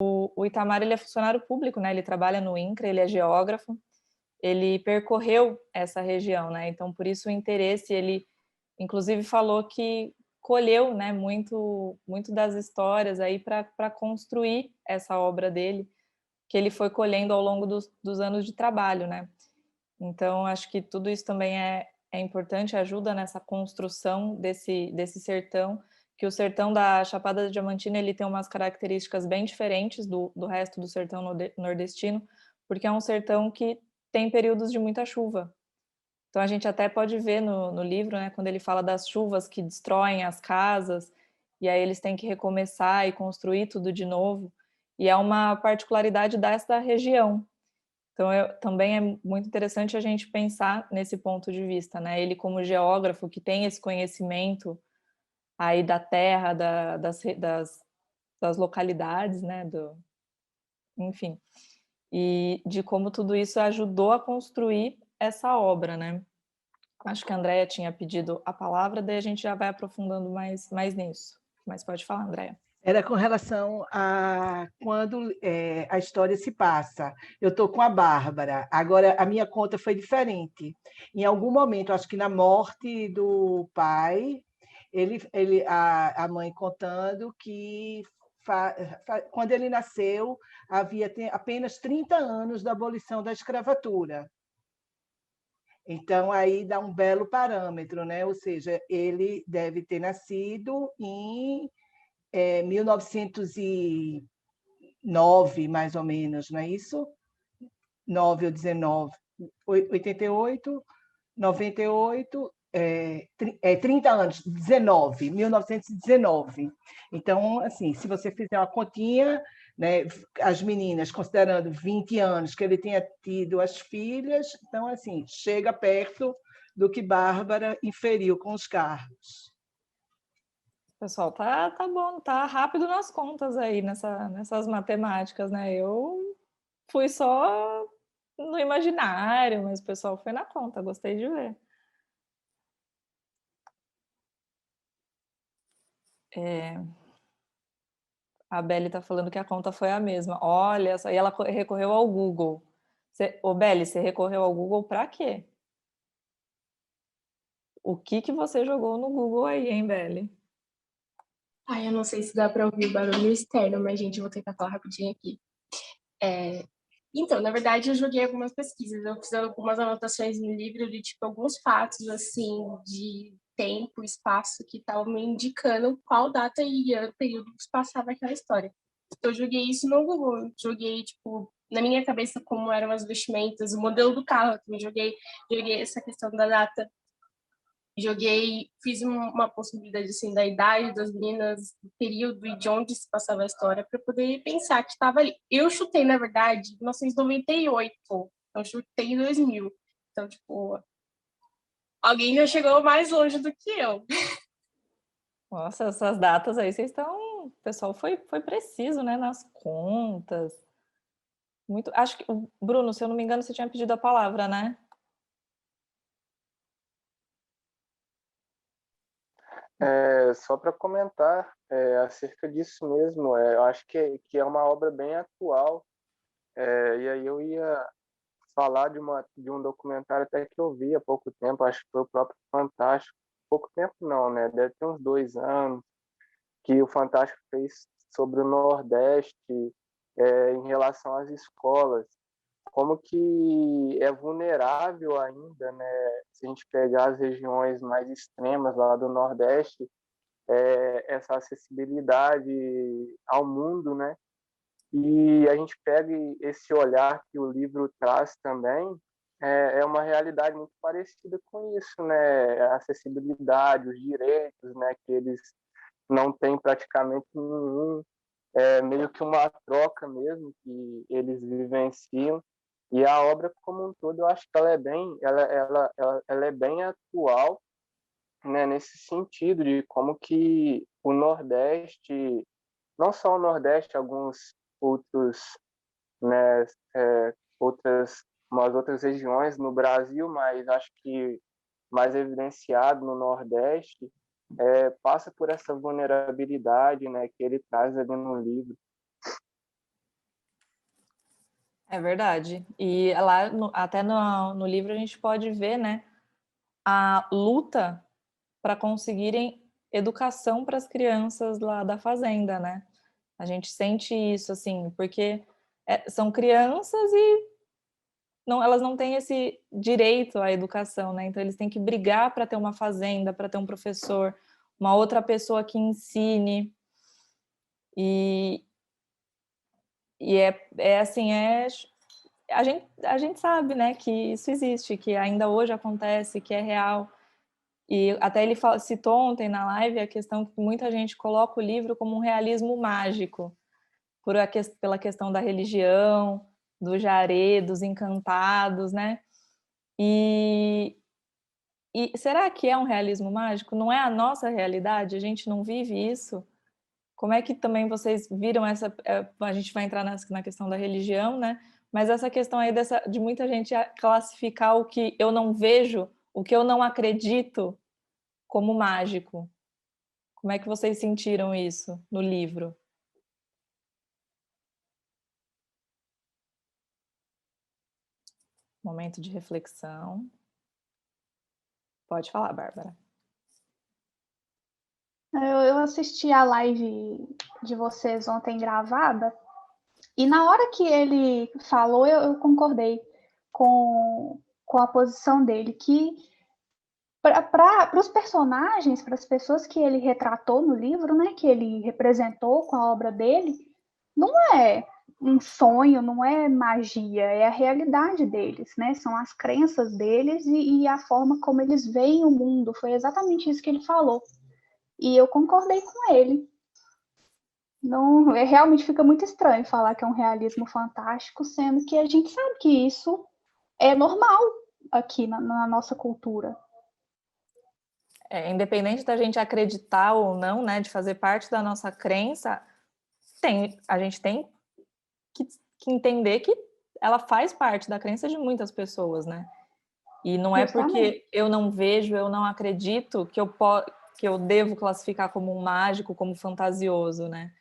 O Itamar, ele é funcionário público, né? Ele trabalha no INCRA, ele é geógrafo, ele percorreu essa região, né? Então, por isso o interesse, ele inclusive falou que colheu, né, muito das histórias aí para construir essa obra dele, que ele foi colhendo ao longo dos anos de trabalho, né? Então, acho que tudo isso também é importante, ajuda nessa construção desse sertão, que o sertão da Chapada Diamantina, ele tem umas características bem diferentes do resto do sertão nordestino, porque é um sertão que tem períodos de muita chuva. Então, a gente até pode ver no livro, né, quando ele fala das chuvas que destroem as casas, e aí eles têm que recomeçar e construir tudo de novo, e é uma particularidade dessa região. Então, também é muito interessante a gente pensar nesse ponto de vista, né? Ele como geógrafo que tem esse conhecimento aí da terra, das localidades, né? Enfim, e de como tudo isso ajudou a construir essa obra, né? Acho que a Andrea tinha pedido a palavra, daí a gente já vai aprofundando mais nisso. Mas pode falar, Andrea. Era com relação a quando a história se passa. Eu estou com a Bárbara. Agora, a minha conta foi diferente. Em algum momento, acho que na morte do pai, a mãe contando que quando ele nasceu, havia apenas 30 anos da abolição da escravatura. Então, aí dá um belo parâmetro, né? Ou seja, ele deve ter nascido em 1909, mais ou menos, não é isso? 9 ou 19, 88, 98, 30 anos, 19, 1919. Então, assim, se você fizer uma continha, né, as meninas, considerando 20 anos que ele tenha tido as filhas, então, assim, chega perto do que Bárbara inferiu com os carros. Pessoal, tá bom, tá rápido nas contas aí, nessas matemáticas, né? Eu fui só no imaginário, mas o pessoal foi na conta, gostei de ver. A Belle tá falando que a conta foi a mesma. Olha só, e ela recorreu ao Google. Ô, Belle, você recorreu ao Google para quê? O que você jogou no Google aí, hein, Belle? Ai, eu não sei se dá para ouvir o barulho externo, mas, gente, eu vou tentar falar rapidinho aqui. Então, na verdade, eu joguei algumas pesquisas, eu fiz algumas anotações no livro de, tipo, alguns fatos, assim, de tempo, espaço, que estavam me indicando qual data e ano, período que se passava aquela história. Eu joguei isso no Google, joguei, tipo, na minha cabeça como eram as vestimentas, o modelo do carro, eu também joguei essa questão da data, joguei, fiz uma possibilidade assim da idade das meninas, do período e de onde se passava a história para poder pensar que estava ali. Eu chutei, na verdade, 1998, eu chutei 2000. Então, tipo, alguém já chegou mais longe do que eu. Nossa, essas datas aí, vocês estão... O pessoal foi preciso, né, nas contas. Muito... Acho que, Bruno, se eu não me engano, você tinha pedido a palavra, né? Só para comentar acerca disso mesmo, eu acho que é uma obra bem atual, e aí eu ia falar de um documentário até que eu vi há pouco tempo, acho que foi o próprio Fantástico, pouco tempo não, né? Deve ter uns 2 anos, que o Fantástico fez sobre o Nordeste, em relação às escolas, como que é vulnerável ainda, né? Se a gente pegar as regiões mais extremas lá do Nordeste, essa acessibilidade ao mundo, né? E a gente pega esse olhar que o livro traz também, é uma realidade muito parecida com isso, né? A acessibilidade, os direitos, né? Que eles não têm praticamente nenhum, meio que uma troca mesmo que eles vivenciam. E a obra como um todo, eu acho que ela é bem atual, né, nesse sentido de como que o Nordeste, não só o Nordeste, alguns outros, né, umas outras regiões no Brasil, mas acho que mais evidenciado no Nordeste, passa por essa vulnerabilidade, né, que ele traz ali no livro. É verdade. E lá, até no livro, a gente pode ver, né, a luta para conseguirem educação para as crianças lá da fazenda, né? A gente sente isso, assim, porque são crianças e não, elas não têm esse direito à educação, né? Então eles têm que brigar para ter uma fazenda, para ter um professor, uma outra pessoa que ensine. E, é assim, a gente sabe, né, que isso existe, que ainda hoje acontece, que é real. E até ele citou ontem na live a questão que muita gente coloca o livro como um realismo mágico, pela questão da religião, do jaré, dos encantados, né? E, e será que é um realismo mágico? Não é a nossa realidade? A gente não vive isso? Como é que também vocês viram essa... A gente vai entrar na questão da religião, né? Mas essa questão aí de muita gente classificar o que eu não vejo, o que eu não acredito, como mágico. Como é que vocês sentiram isso no livro? Momento de reflexão. Pode falar, Bárbara. Eu assisti a live de vocês ontem gravada, e na hora que ele falou, eu concordei com a posição dele, que para os personagens, para as pessoas que ele retratou no livro, né, que ele representou com a obra dele, não é um sonho, não é magia, é a realidade deles, né? São as crenças deles e a forma como eles veem o mundo. Foi exatamente isso que ele falou. E eu concordei com ele. Não, realmente fica muito estranho falar que é um realismo fantástico, sendo que a gente sabe que isso é normal aqui na nossa cultura. Independente da gente acreditar ou não, né, de fazer parte da nossa crença, a gente tem que entender que ela faz parte da crença de muitas pessoas, né? E não é porque eu não vejo, eu não acredito que eu devo classificar como um mágico, como fantasioso, né?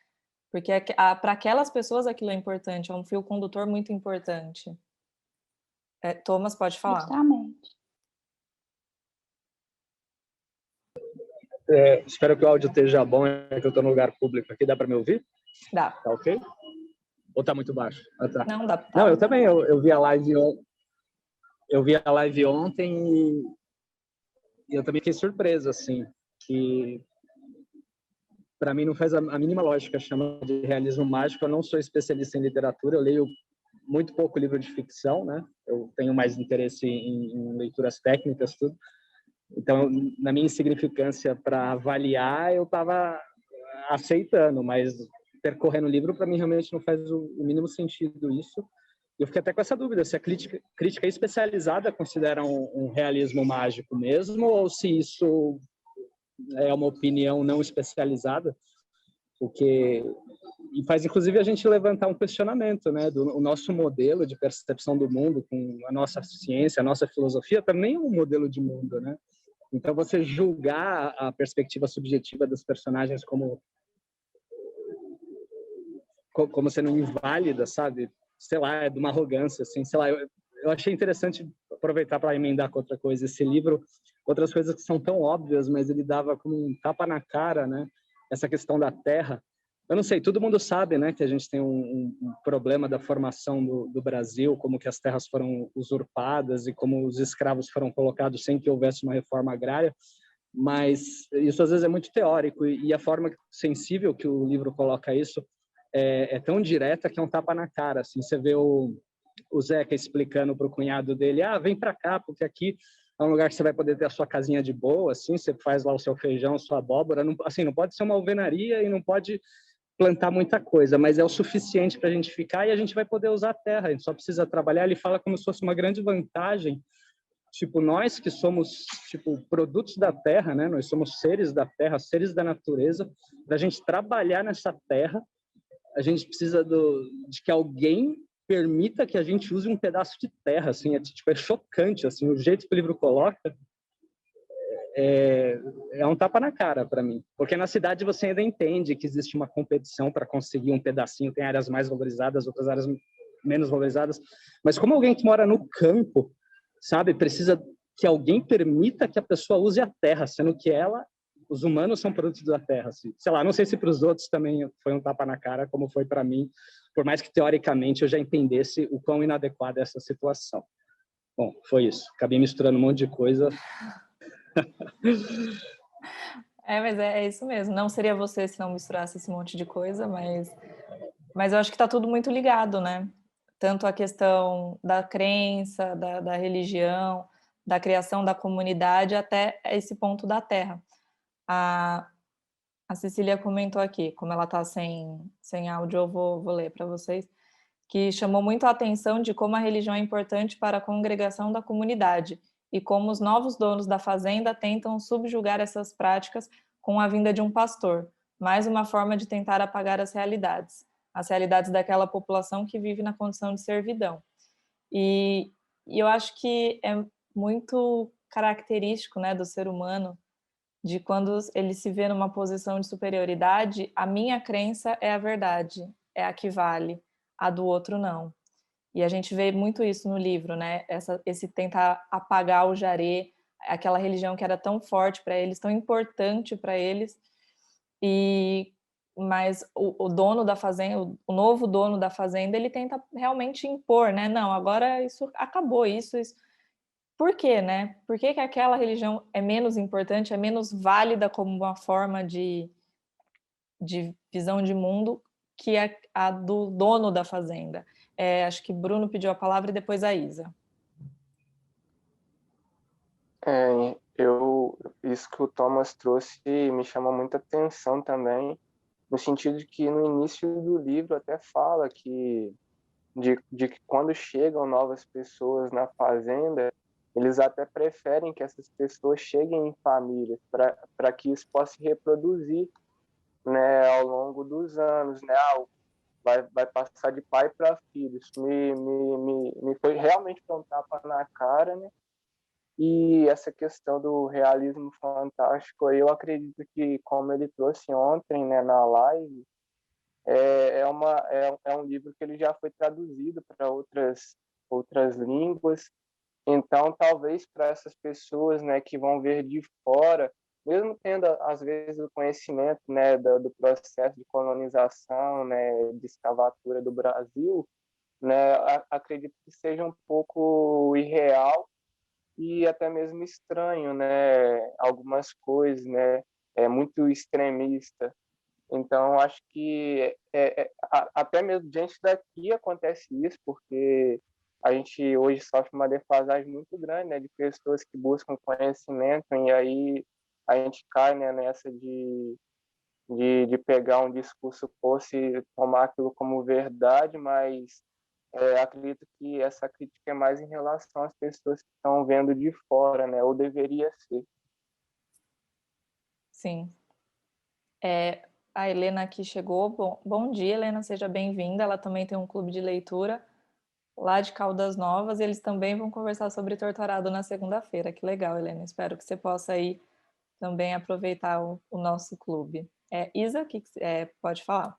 Porque para aquelas pessoas aquilo é importante, é um fio condutor muito importante. Thomas, pode falar. Justamente. Espero que o áudio esteja bom, que eu estou no lugar público aqui. Dá para me ouvir? Dá. Tá ok? Ou tá muito baixo? Ah, tá. Não, dá. Tá. Não, eu também. Eu vi a live ontem e eu também fiquei surpreso, assim, que para mim não faz a mínima lógica chamar de realismo mágico. Eu não sou especialista em literatura, eu leio muito pouco livro de ficção, né? Eu tenho mais interesse em leituras técnicas, tudo. Então, na minha insignificância para avaliar, eu estava aceitando, mas percorrendo o livro, para mim, realmente não faz o mínimo sentido isso. Eu fiquei até com essa dúvida, se a crítica especializada considera um realismo mágico mesmo, ou se isso é uma opinião não especializada, porque e faz inclusive a gente levantar um questionamento, né, do nosso modelo de percepção do mundo com a nossa ciência, a nossa filosofia também é um modelo de mundo, né? Então você julgar a perspectiva subjetiva dos personagens como sendo inválida, sabe? Sei lá, é de uma arrogância, assim, sei lá. Eu achei interessante aproveitar para emendar com outra coisa. Esse livro, outras coisas que são tão óbvias, mas ele dava como um tapa na cara, né? Essa questão da terra. Eu não sei, todo mundo sabe, né, que a gente tem um problema da formação do Brasil, como que as terras foram usurpadas e como os escravos foram colocados sem que houvesse uma reforma agrária, mas isso às vezes é muito teórico e a forma sensível que o livro coloca isso é tão direta que é um tapa na cara. Assim, você vê o Zeca explicando para o cunhado dele, vem para cá, porque aqui é um lugar que você vai poder ter a sua casinha de boa, assim, você faz lá o seu feijão, sua abóbora, não, assim, não pode ser uma alvenaria e não pode plantar muita coisa, mas é o suficiente para a gente ficar e a gente vai poder usar a terra, a gente só precisa trabalhar. Ele fala como se fosse uma grande vantagem, tipo, nós que somos, tipo, produtos da terra, né? Nós somos seres da terra, seres da natureza, para a gente trabalhar nessa terra, a gente precisa de que alguém permita que a gente use um pedaço de terra, assim, é chocante, assim, o jeito que o livro coloca é um tapa na cara para mim, porque na cidade você ainda entende que existe uma competição para conseguir um pedacinho, tem áreas mais valorizadas, outras áreas menos valorizadas, mas como alguém que mora no campo, sabe, precisa que alguém permita que a pessoa use a terra, sendo que os humanos são produtos da terra, assim. Sei lá, não sei se para os outros também foi um tapa na cara, como foi para mim, por mais que teoricamente eu já entendesse o quão inadequada é essa situação. Bom, foi isso. Acabei misturando um monte de coisa. Mas é isso mesmo. Não seria você se não misturasse esse monte de coisa, mas eu acho que está tudo muito ligado, né? Tanto a questão da crença, da religião, da criação da comunidade, até esse ponto da terra. A Cecília comentou aqui, como ela está sem áudio, eu vou ler para vocês, que chamou muito a atenção de como a religião é importante para a congregação da comunidade e como os novos donos da fazenda tentam subjugar essas práticas com a vinda de um pastor, mais uma forma de tentar apagar as realidades daquela população que vive na condição de servidão. E eu acho que é muito característico, né, do ser humano, de quando ele se vê numa posição de superioridade, a minha crença é a verdade, é a que vale, a do outro não. E a gente vê muito isso no livro, né? Esse tentar apagar o jaré, aquela religião que era tão forte para eles, tão importante para eles, mas o dono da fazenda, o novo dono da fazenda, ele tenta realmente impor, né? Não, agora isso acabou, isso. Por quê, né? Por que aquela religião é menos importante, é menos válida como uma forma de visão de mundo que a do dono da fazenda? Acho que Bruno pediu a palavra e depois a Isa. Isso que o Thomas trouxe me chama muita atenção também, no sentido de que no início do livro até fala que de que quando chegam novas pessoas na fazenda, eles até preferem que essas pessoas cheguem em famílias para que isso possa se reproduzir, né, ao longo dos anos, né? Vai passar de pai para filho. Isso me foi realmente um tapa na cara, né? E essa questão do realismo fantástico, eu acredito que, como ele trouxe ontem, né, na live, é um livro que ele já foi traduzido para outras línguas. Então, talvez para essas pessoas, né, que vão ver de fora, mesmo tendo às vezes o conhecimento, né, do processo de colonização, né, de escravatura do Brasil, né, acredito que seja um pouco irreal e até mesmo estranho, né, algumas coisas, né, é muito extremista. Então, acho que até mesmo diante daqui acontece isso, porque a gente hoje sofre uma defasagem muito grande, né, de pessoas que buscam conhecimento, e aí a gente cai, né, nessa de pegar um discurso posto e tomar aquilo como verdade, mas acredito que essa crítica é mais em relação às pessoas que estão vendo de fora, né, ou deveria ser. Sim. A Helena aqui chegou. Bom dia, Helena, seja bem-vinda. Ela também tem um clube de leitura lá de Caldas Novas e eles também vão conversar sobre Torturado na segunda-feira. Que legal, Helena. Espero que você possa aí também aproveitar o nosso clube. Isa, pode falar?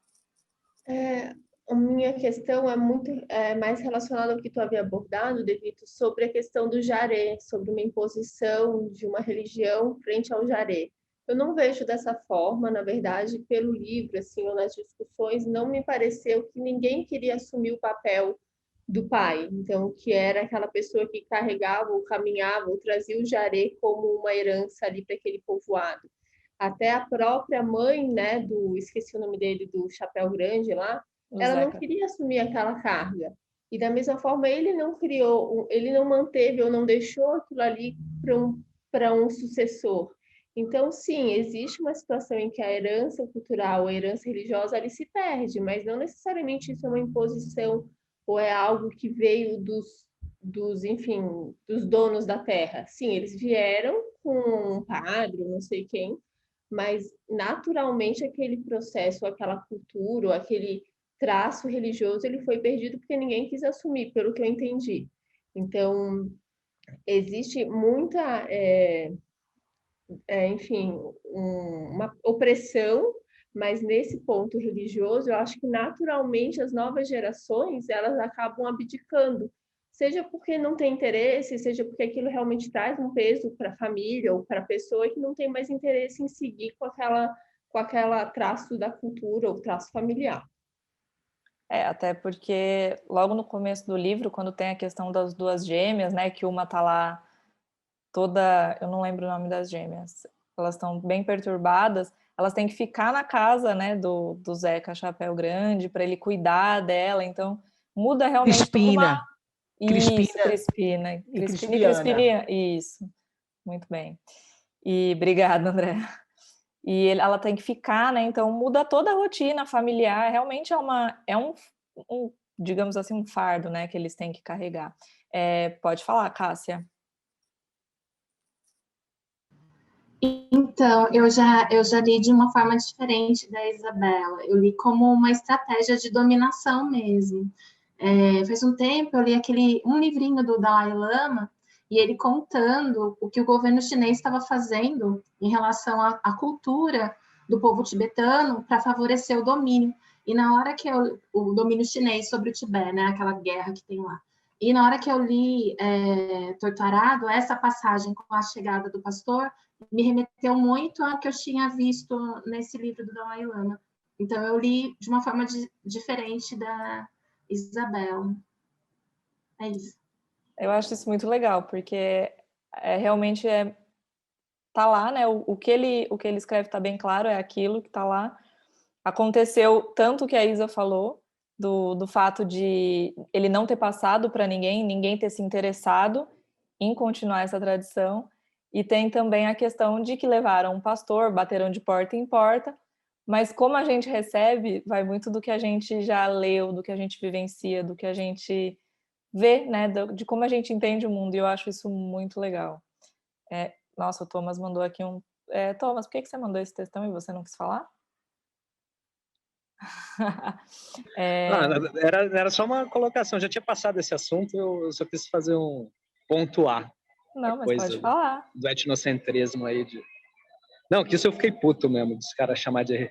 A minha questão é muito mais relacionada ao que tu havia abordado, Devito, sobre a questão do jaré, sobre uma imposição de uma religião frente ao jaré. Eu não vejo dessa forma, na verdade, pelo livro, assim, ou nas discussões, não me pareceu que ninguém queria assumir o papel do pai. Então, que era aquela pessoa que carregava ou caminhava ou trazia o jaré como uma herança ali para aquele povoado. Até a própria mãe, né, esqueci o nome dele, do Chapéu Grande lá, ela não queria assumir aquela carga. E da mesma forma, ele não criou, ele não manteve ou não deixou aquilo ali para um sucessor. Então, sim, existe uma situação em que a herança cultural, a herança religiosa, ali se perde, mas não necessariamente isso é uma imposição ou é algo que veio enfim, dos donos da terra. Sim, eles vieram com um padre, não sei quem, mas naturalmente aquele processo, aquela cultura, aquele traço religioso, ele foi perdido porque ninguém quis assumir, pelo que eu entendi. Então, existe muita, enfim, uma opressão Mas nesse ponto religioso, eu acho que naturalmente as novas gerações, elas acabam abdicando, seja porque não tem interesse, seja porque aquilo realmente traz um peso para a família ou para a pessoa que não tem mais interesse em seguir com aquela traço da cultura ou traço familiar. Até porque logo no começo do livro, quando tem a questão das duas gêmeas, né, que uma tá lá toda, eu não lembro o nome das gêmeas, elas estão bem perturbadas, elas têm que ficar na casa, né, do Zeca Chapéu Grande para ele cuidar dela, então muda realmente toda uma... Isso, Crispina e Crispiana, isso, muito bem. E obrigada, André. E ela tem que ficar, né? Então muda toda a rotina familiar. Realmente é um, digamos assim, um fardo, né? Que eles têm que carregar. Pode falar, Cássia. Então, eu já li de uma forma diferente da Isabela. Eu li como uma estratégia de dominação mesmo. Faz um tempo eu li um livrinho do Dalai Lama e ele contando o que o governo chinês estava fazendo em relação à cultura do povo tibetano para favorecer o domínio. E na hora que o domínio chinês sobre o Tibete, né, aquela guerra que tem lá. E na hora que eu li Torturado, essa passagem com a chegada do pastor me remeteu muito ao que eu tinha visto nesse livro do Dalai Lama. Então eu li de uma forma diferente da Isabela. É isso. Eu acho isso muito legal, porque realmente tá lá, né? O que ele escreve tá bem claro, é aquilo que tá lá. Aconteceu tanto que a Isa falou, do fato de ele não ter passado para ninguém ter se interessado em continuar essa tradição. E tem também a questão de que levaram um pastor, bateram de porta em porta, mas como a gente recebe, vai muito do que a gente já leu, do que a gente vivencia, do que a gente vê, né, de como a gente entende o mundo, e eu acho isso muito legal. Nossa, o Thomas mandou aqui Thomas, por que você mandou esse textão e você não quis falar? Era só uma colocação, já tinha passado esse assunto, eu só quis fazer pontuar. Não, mas pode falar. Do etnocentrismo aí. Não, que isso eu fiquei puto mesmo, dos caras chamar de...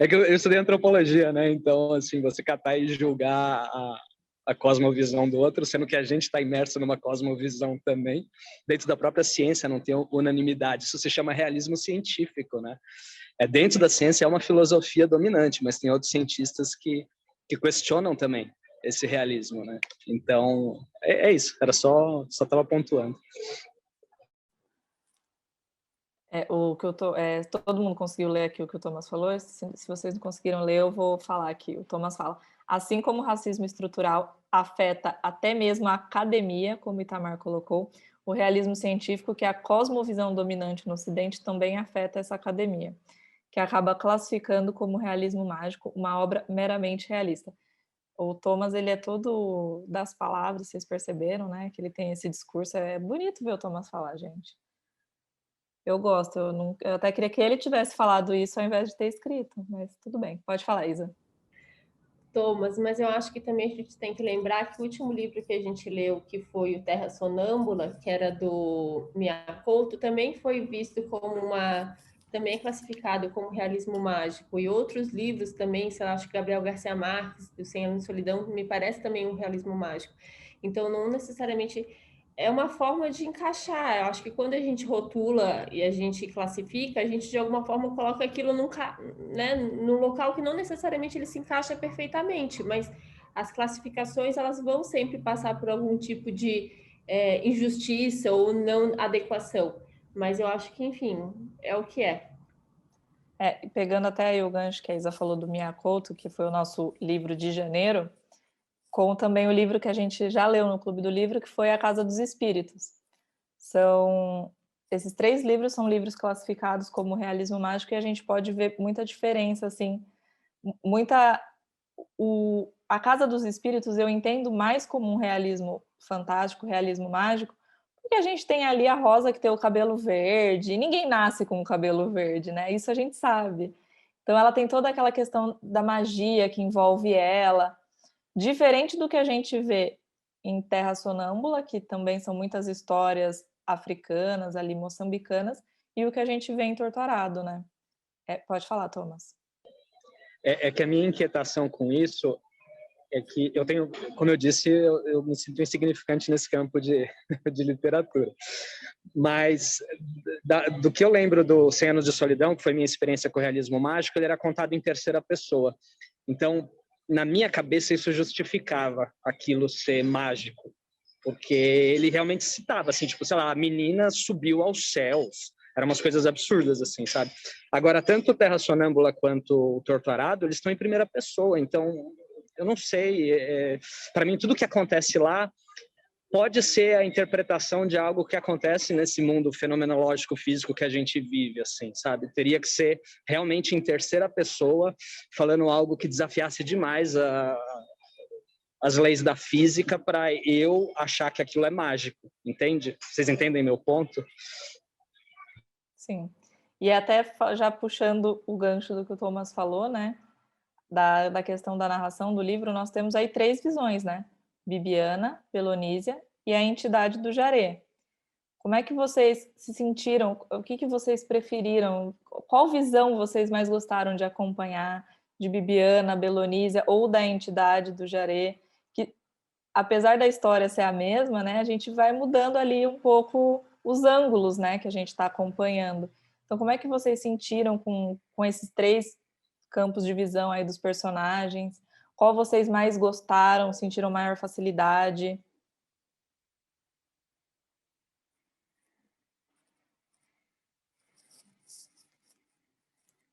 É que eu estudei antropologia, né? Então, assim, você catar e julgar a cosmovisão do outro, sendo que a gente está imerso numa cosmovisão também, dentro da própria ciência, não tem unanimidade. Isso se chama realismo científico, né? Dentro da ciência é uma filosofia dominante, mas tem outros cientistas que questionam também esse realismo, né? Então, é isso, era só estava pontuando. O que todo mundo conseguiu ler aqui o que o Thomas falou? Se vocês não conseguiram ler, eu vou falar aqui. O Thomas fala: assim como o racismo estrutural afeta até mesmo a academia, como Itamar colocou, o realismo científico, que é a cosmovisão dominante no Ocidente, também afeta essa academia, que acaba classificando como realismo mágico uma obra meramente realista. O Thomas, ele é todo das palavras, vocês perceberam, né? Que ele tem esse discurso. É bonito ver o Thomas falar, gente. Eu gosto, eu até queria que ele tivesse falado isso ao invés de ter escrito, mas tudo bem, pode falar, Isa. Thomas, mas eu acho que também a gente tem que lembrar que o último livro que a gente leu, que foi o Terra Sonâmbula, que era do Miyakoto, também foi visto como também é classificado como realismo mágico, e outros livros também, sei lá, acho que Gabriel Garcia Marques, do 100 Anos de Solidão, me parece também um realismo mágico. Então, não necessariamente... É uma forma de encaixar. Eu acho que quando a gente rotula e a gente classifica, a gente de alguma forma coloca aquilo num local que não necessariamente ele se encaixa perfeitamente, mas as classificações elas vão sempre passar por algum tipo de injustiça ou não adequação. Mas eu acho que, enfim, é o que é. Pegando até aí o gancho que a Isa falou do Miyakoto, que foi o nosso livro de janeiro, com também o livro que a gente já leu no Clube do Livro, que foi A Casa dos Espíritos. Esses 3 livros são livros classificados como realismo mágico, e a gente pode ver muita diferença, assim, A Casa dos Espíritos eu entendo mais como um realismo fantástico, realismo mágico, porque a gente tem ali a Rosa que tem o cabelo verde, e ninguém nasce com o cabelo verde, né? Isso a gente sabe. Então ela tem toda aquela questão da magia que envolve ela, diferente do que a gente vê em Terra Sonâmbula, que também são muitas histórias africanas, ali moçambicanas, e o que a gente vê em Torturado, né? Pode falar, Thomas. É que a minha inquietação com isso é que eu tenho, como eu disse, eu me sinto insignificante nesse campo de literatura. Mas do que eu lembro do 100 Anos de Solidão, que foi minha experiência com o realismo mágico, ele era contado em terceira pessoa. Então, na minha cabeça, isso justificava aquilo ser mágico. Porque ele realmente citava, assim, tipo, sei lá, a menina subiu aos céus. Eram umas coisas absurdas, assim, sabe? Agora, tanto o Terra Sonâmbula quanto o Torto Arado, eles estão em primeira pessoa. Então, eu não sei. Para mim, tudo que acontece lá pode ser a interpretação de algo que acontece nesse mundo fenomenológico físico que a gente vive, assim, sabe? Teria que ser realmente em terceira pessoa, falando algo que desafiasse demais as leis da física para eu achar que aquilo é mágico, entende? Vocês entendem meu ponto? Sim. E até já puxando o gancho do que o Thomas falou, né? Da questão da narração do livro, nós temos aí 3 visões, né? Bibiana, Pelonísia e a entidade do Jaré. Como é que vocês se sentiram? O que vocês preferiram? Qual visão vocês mais gostaram de acompanhar? De Bibiana, Belonísia ou da entidade do Jaré? Que, apesar da história ser a mesma, né? A gente vai mudando ali um pouco os ângulos, né? Que a gente está acompanhando. Então, como é que vocês sentiram com esses 3 campos de visão aí dos personagens? Qual vocês mais gostaram, sentiram maior facilidade?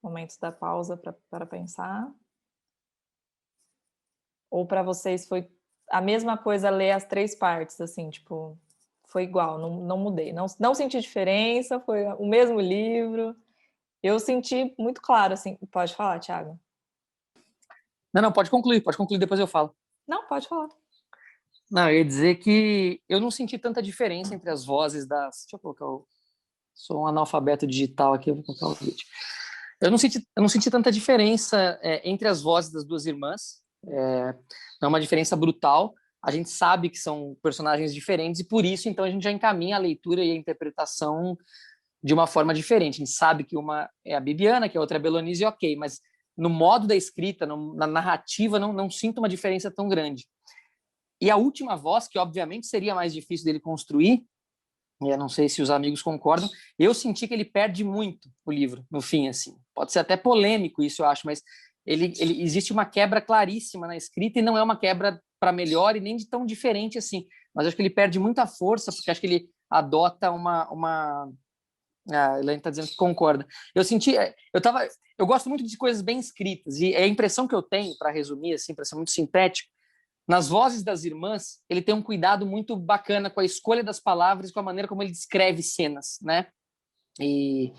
Momentos da pausa para pensar. Ou para vocês foi a mesma coisa ler as 3 partes, assim, tipo, foi igual, não mudei. Não senti diferença, foi o mesmo livro. Eu senti muito claro, assim. Pode falar, Thiago. Não, pode concluir, depois eu falo. Não, pode falar. Não, eu ia dizer que eu não senti tanta diferença entre as vozes das... Deixa eu colocar Sou um analfabeto digital aqui, eu vou colocar o vídeo. Eu não senti tanta diferença entre as vozes das 2 irmãs. Não é uma diferença brutal. A gente sabe que são personagens diferentes e por isso, então, a gente já encaminha a leitura e a interpretação de uma forma diferente. A gente sabe que uma é a Bibiana, que a outra é a Belonísia, ok, mas no modo da escrita, na narrativa, não sinto uma diferença tão grande. E a última voz, que obviamente seria mais difícil dele construir, e eu não sei se os amigos concordam, eu senti que ele perde muito o livro, no fim, assim. Pode ser até polêmico isso, eu acho, mas existe uma quebra claríssima na escrita e não é uma quebra para melhor e nem de tão diferente assim. Mas acho que ele perde muita força, porque acho que ele adota a Elaine está dizendo que concorda. Eu gosto muito de coisas bem escritas e a impressão que eu tenho, para resumir, assim, para ser muito sintético, nas vozes das irmãs, ele tem um cuidado muito bacana com a escolha das palavras, com a maneira como ele descreve cenas, né? E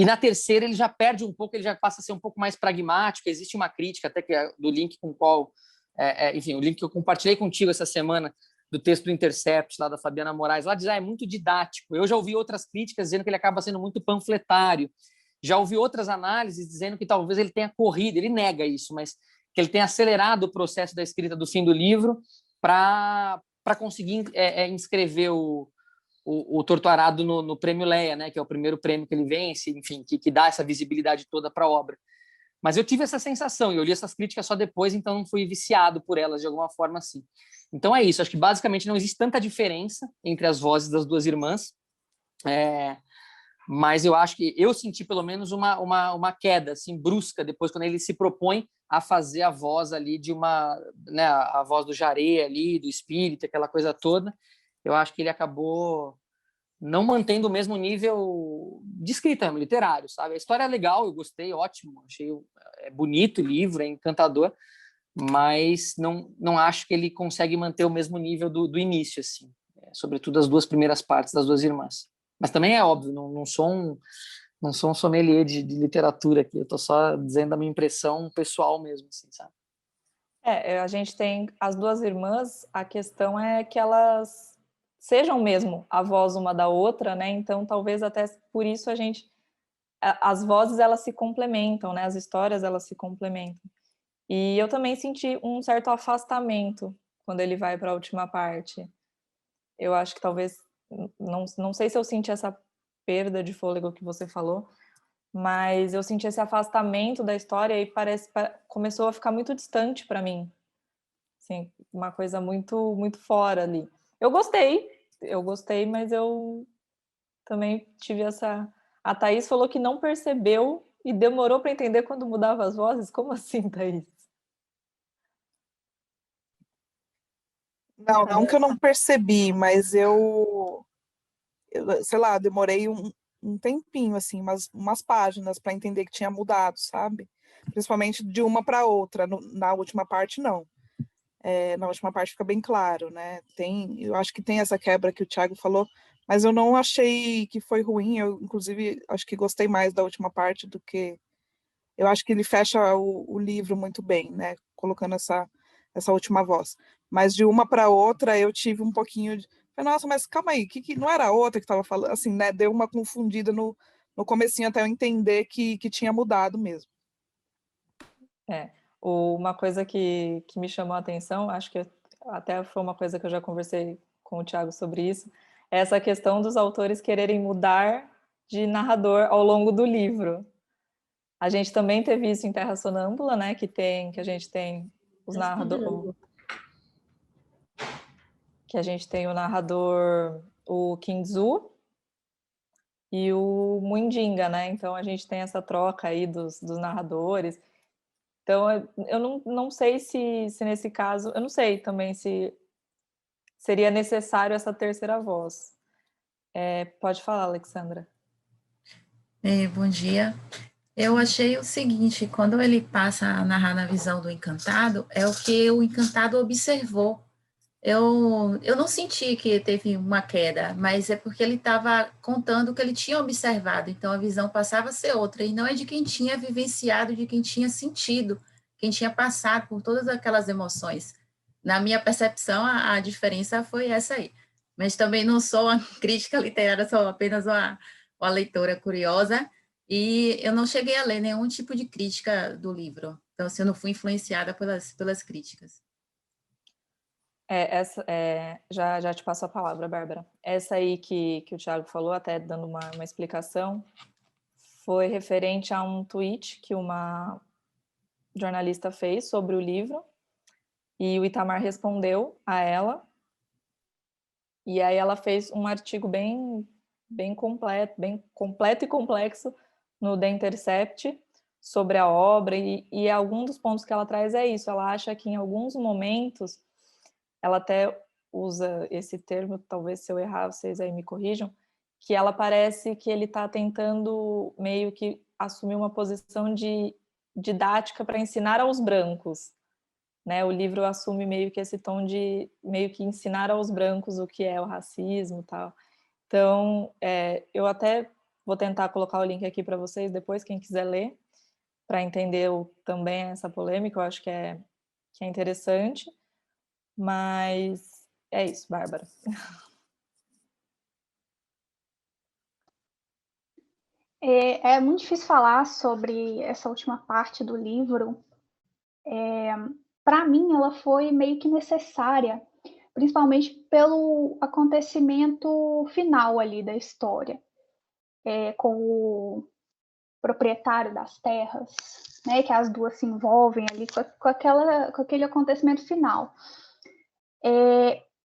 na terceira ele já perde um pouco, ele já passa a ser um pouco mais pragmático. Existe uma crítica até que do link com o qual, enfim, o link que eu compartilhei contigo essa semana do texto do Intercept, lá da Fabiana Moraes, lá diz, é muito didático. Eu já ouvi outras críticas dizendo que ele acaba sendo muito panfletário. Já ouvi outras análises dizendo que talvez ele tenha corrido, ele nega isso, mas que ele tenha acelerado o processo da escrita do fim do livro para conseguir inscrever o Torto Arado no Prêmio Leia, né, que é o primeiro prêmio que ele vence, enfim, que dá essa visibilidade toda para a obra. Mas eu tive essa sensação, e eu li essas críticas só depois, então não fui viciado por elas de alguma forma assim. Então é isso, acho que basicamente não existe tanta diferença entre as vozes das 2 irmãs, mas eu acho que eu senti pelo menos uma queda assim, brusca depois, quando ele se propõe a fazer a voz ali de né, a voz do Jaré ali, do espírito, aquela coisa toda. Eu acho que ele acabou não mantendo o mesmo nível de escrita, literário, sabe? A história é legal, eu gostei, ótimo, achei bonito o livro, é encantador, mas não acho que ele consegue manter o mesmo nível do início, assim, sobretudo as 2 primeiras partes das 2 irmãs. Mas também é óbvio, não sou um sommelier de literatura aqui, eu estou só dizendo a minha impressão pessoal mesmo, assim, sabe? A gente tem as 2 irmãs, a questão é que elas sejam mesmo a voz uma da outra, né? Então, talvez até por isso as vozes elas se complementam, né? As histórias elas se complementam. E eu também senti um certo afastamento quando ele vai para a última parte. Eu acho que talvez, não sei se eu senti essa perda de fôlego que você falou, mas eu senti esse afastamento da história e começou a ficar muito distante para mim. Assim, uma coisa muito, muito fora ali. Eu gostei, mas eu também tive essa... A Thaís falou que não percebeu e demorou para entender quando mudava as vozes. Como assim, Thaís? Não que eu não percebi, mas sei lá, demorei um tempinho, assim, umas páginas para entender que tinha mudado, sabe? Principalmente de uma para outra. Na última parte, não. Na última parte fica bem claro, né? Eu acho que tem essa quebra que o Thiago falou, mas eu não achei que foi ruim. Eu, inclusive, acho que gostei mais da última parte do que... Eu acho que ele fecha o livro muito bem, né? Colocando essa última voz. Mas de uma para outra, eu tive um pouquinho de... Nossa, mas calma aí, que não era a outra que estava falando? Assim, né? Deu uma confundida no comecinho até eu entender que tinha mudado mesmo. Uma coisa que me chamou a atenção, acho que até foi uma coisa que eu já conversei com o Thiago sobre isso, é essa questão dos autores quererem mudar de narrador ao longo do livro. A gente também teve isso em Terra Sonâmbula, né? Que a gente tem os narradores... Que a gente tem o narrador, o Kinzu, e o Mundinga, né? Então a gente tem essa troca aí dos narradores. Então eu não sei se nesse caso, eu não sei também se seria necessário essa terceira voz. Pode falar, Alexandra. Bom dia. Eu achei o seguinte, quando ele passa a narrar na visão do encantado, é o que o encantado observou. Eu não senti que teve uma queda, mas é porque ele estava contando o que ele tinha observado, então a visão passava a ser outra, e não é de quem tinha vivenciado, de quem tinha sentido, quem tinha passado por todas aquelas emoções. Na minha percepção, a diferença foi essa aí. Mas também não sou uma crítica literária, sou apenas uma leitora curiosa, e eu não cheguei a ler nenhum tipo de crítica do livro, então assim, eu não fui influenciada pelas críticas. Já te passo a palavra, Bárbara. Essa aí que o Thiago falou, até dando uma explicação, foi referente a um tweet que uma jornalista fez sobre o livro, e o Itamar respondeu a ela, e aí ela fez um artigo bem completo e complexo no The Intercept sobre a obra, e algum dos pontos que ela traz é isso, ela acha que em alguns momentos, ela até usa esse termo, talvez se eu errar, vocês aí me corrijam, que ela parece que ele está tentando meio que assumir uma posição de didática para ensinar aos brancos, né? O livro assume meio que esse tom de meio que ensinar aos brancos o que é o racismo e tal. Então, eu até vou tentar colocar o link aqui para vocês depois, quem quiser ler, para entender também essa polêmica, eu acho que é interessante. Mas é isso, Bárbara. É muito difícil falar sobre essa última parte do livro. Para mim, ela foi meio que necessária, principalmente pelo acontecimento final ali da história, com o proprietário das terras, né, que as duas se envolvem ali com aquele acontecimento final.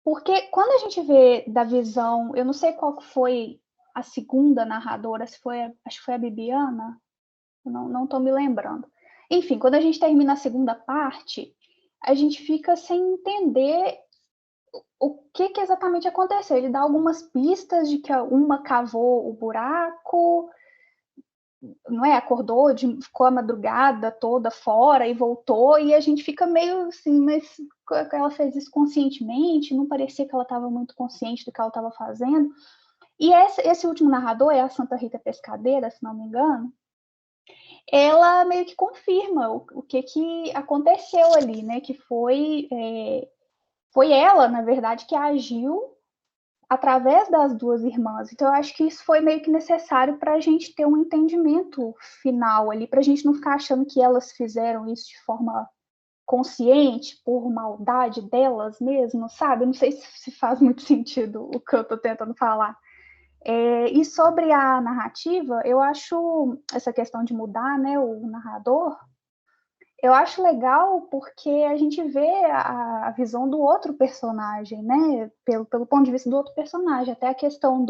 Porque quando a gente vê da visão, eu não sei qual foi a segunda narradora, acho que foi a Bibiana, não estou me lembrando. Enfim, quando a gente termina a segunda parte, a gente fica sem entender o que exatamente aconteceu. Ele dá algumas pistas de que uma cavou o buraco, não é? Acordou, ficou a madrugada toda fora e voltou, e a gente fica meio assim, mas ela fez isso conscientemente, não parecia que ela estava muito consciente do que ela estava fazendo. E esse último narrador é a Santa Rita Pescadeira, se não me engano, ela meio que confirma o que aconteceu ali, né? Que foi ela, na verdade, que agiu através das duas irmãs. Então, eu acho que isso foi meio que necessário para a gente ter um entendimento final ali, para a gente não ficar achando que elas fizeram isso de forma consciente, por maldade delas mesmo, sabe? Não sei se faz muito sentido o que eu estou tentando falar. E sobre a narrativa, eu acho essa questão de mudar, né, o narrador, eu acho legal porque a gente vê a visão do outro personagem, né, pelo ponto de vista do outro personagem, até a questão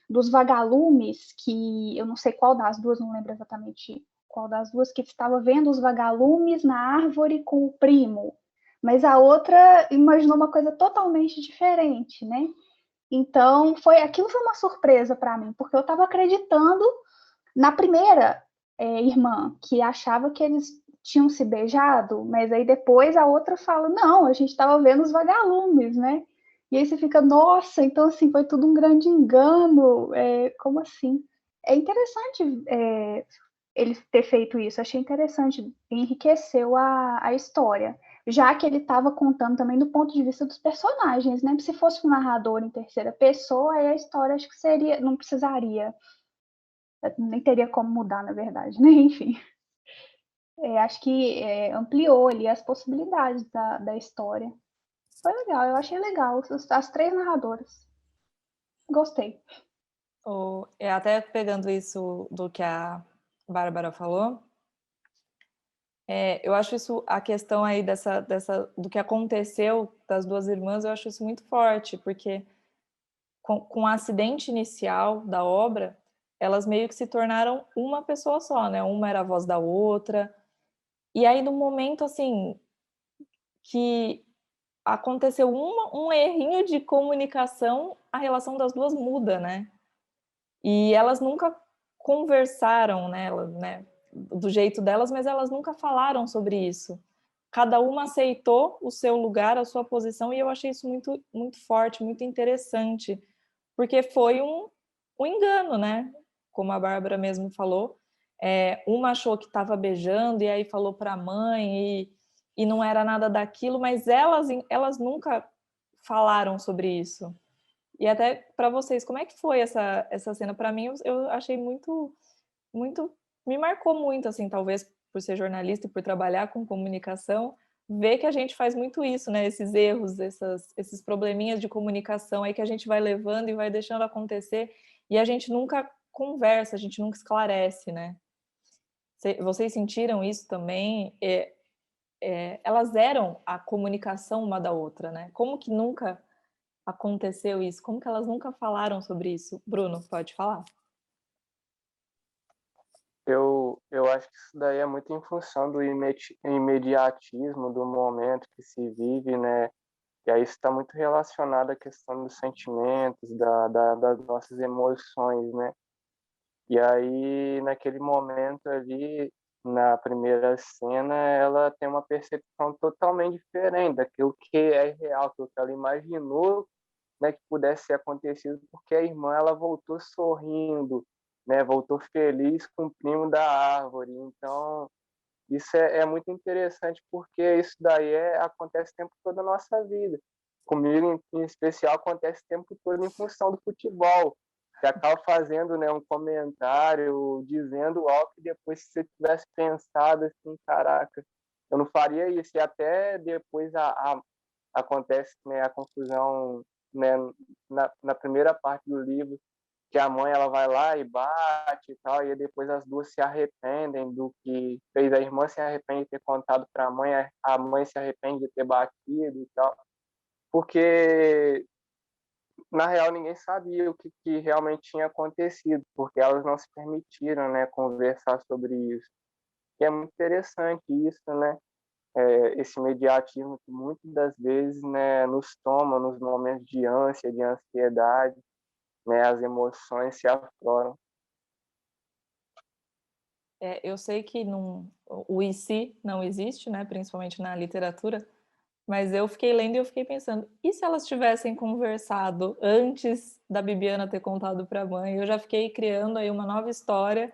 dos vagalumes, que eu não sei qual das duas, não lembro exatamente qual das duas, que estava vendo os vagalumes na árvore com o primo, mas a outra imaginou uma coisa totalmente diferente, né? Então, aquilo foi uma surpresa para mim, porque eu estava acreditando na primeira irmã, que achava que eles tinham se beijado, mas aí depois a outra fala, não, a gente estava vendo os vagalumes, né? E aí você fica, nossa, então assim, foi tudo um grande engano, como assim? É interessante ele ter feito isso, achei interessante, enriqueceu a história, já que ele estava contando também do ponto de vista dos personagens, né? Se fosse um narrador em terceira pessoa, aí a história acho que não precisaria, nem teria como mudar, na verdade, né? Enfim. Acho que ampliou ali as possibilidades da história. Foi legal, eu achei legal. As três narradoras. Gostei. Até pegando isso do que a Bárbara falou, eu acho isso, a questão aí do que aconteceu das duas irmãs, eu acho isso muito forte, porque com o acidente inicial da obra, elas meio que se tornaram uma pessoa só, né? Uma era a voz da outra. E aí, no momento, assim, que aconteceu um errinho de comunicação, a relação das duas muda, né? E elas nunca conversaram, né, do jeito delas, mas elas nunca falaram sobre isso. Cada uma aceitou o seu lugar, a sua posição, e eu achei isso muito, muito forte, muito interessante, porque foi um engano, né? Como a Bárbara mesmo falou, uma achou que estava beijando e aí falou para a mãe e não era nada daquilo, mas elas nunca falaram sobre isso. E até para vocês, como é que foi essa cena? Para mim, eu achei muito, muito, me marcou muito, assim, talvez por ser jornalista e por trabalhar com comunicação, ver que a gente faz muito isso, né? Esses erros, esses probleminhas de comunicação aí que a gente vai levando e vai deixando acontecer e a gente nunca conversa, a gente nunca esclarece, né? Vocês sentiram isso também? Elas eram a comunicação uma da outra, né? Como que nunca aconteceu isso? Como que elas nunca falaram sobre isso? Bruno, pode falar? Eu acho que isso daí é muito em função do imediatismo do momento que se vive, né? E aí isso está muito relacionado à questão dos sentimentos, das nossas emoções, né? E aí, naquele momento ali, na primeira cena, ela tem uma percepção totalmente diferente daquilo que é real, aquilo que ela imaginou, né, que pudesse ser acontecido, porque a irmã ela voltou sorrindo, né, voltou feliz com o primo da árvore. Então, isso é muito interessante, porque isso daí acontece o tempo todo na nossa vida. Comigo, em especial, acontece o tempo todo em função do futebol. Você acaba fazendo, né, um comentário, dizendo algo que depois, se você tivesse pensado assim, caraca, eu não faria isso. E até depois acontece, né, a confusão, né, na primeira parte do livro, que a mãe ela vai lá e bate e tal, e depois as duas se arrependem do que fez. A irmã se arrepende de ter contado para a mãe se arrepende de ter batido e tal, porque na real ninguém sabia o que realmente tinha acontecido, porque elas não se permitiram, né, conversar sobre isso. E é muito interessante isso, né? Esse mediatismo que muitas das vezes, né, nos toma nos momentos de ânsia, de ansiedade, né, as emoções se afloram. Eu sei que o e se não existe, né, principalmente na literatura, mas eu fiquei lendo e eu fiquei pensando, e se elas tivessem conversado antes da Bibiana ter contado para a mãe? Eu já fiquei criando aí uma nova história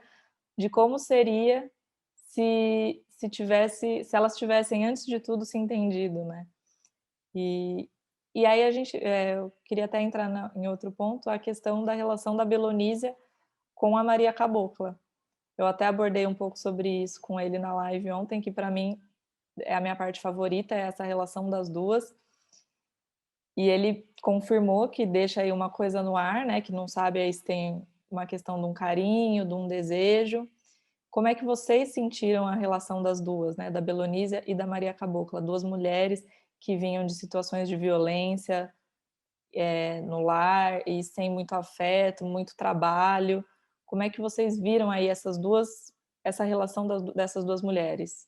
de como seria se elas tivessem antes de tudo se entendido, né? E aí eu queria até entrar em outro ponto, a questão da relação da Belonísia com a Maria Cabocla. Eu até abordei um pouco sobre isso com ele na live ontem, que para mim é a minha parte favorita, é essa relação das duas. E ele confirmou que deixa aí uma coisa no ar, né? Que não sabe aí se tem uma questão de um carinho, de um desejo. Como é que vocês sentiram a relação das duas, né? Da Belonísia e da Maria Cabocla, duas mulheres que vinham de situações de violência no lar e sem muito afeto, muito trabalho. Como é que vocês viram aí essa relação dessas duas mulheres?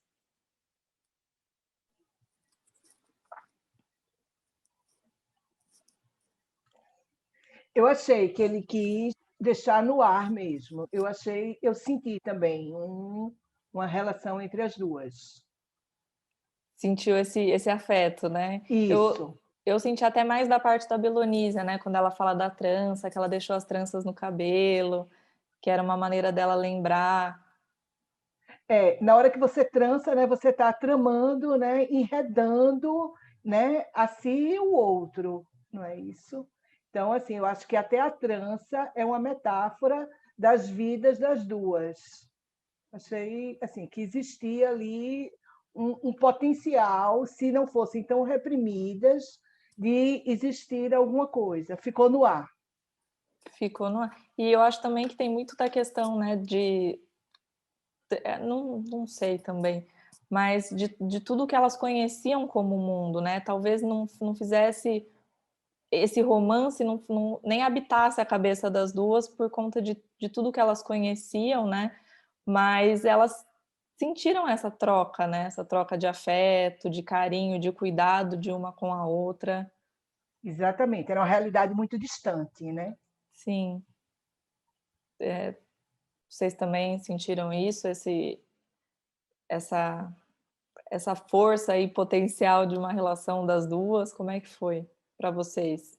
Eu achei que ele quis deixar no ar mesmo. Eu senti também uma relação entre as duas. Sentiu esse afeto, né? Isso. Eu senti até mais da parte da Belonísia, né? Quando ela fala da trança, que ela deixou as tranças no cabelo, que era uma maneira dela lembrar. Na hora que você trança, né, você está tramando, né, enredando, né, a si e o outro, não é isso? Então, assim, eu acho que até a trança é uma metáfora das vidas das duas. Achei assim, que existia ali um potencial, se não fossem tão reprimidas, de existir alguma coisa. Ficou no ar. Ficou no ar. E eu acho também que tem muito da questão, né, não sei também, mas de tudo que elas conheciam como mundo, né? Talvez não fizesse esse romance, nem habitasse a cabeça das duas por conta de tudo que elas conheciam, né? Mas elas sentiram essa troca, né? Essa troca de afeto, de carinho, de cuidado de uma com a outra. Exatamente, era uma realidade muito distante, né? Sim. Vocês também sentiram isso, essa força e potencial de uma relação das duas? Como é que foi para vocês?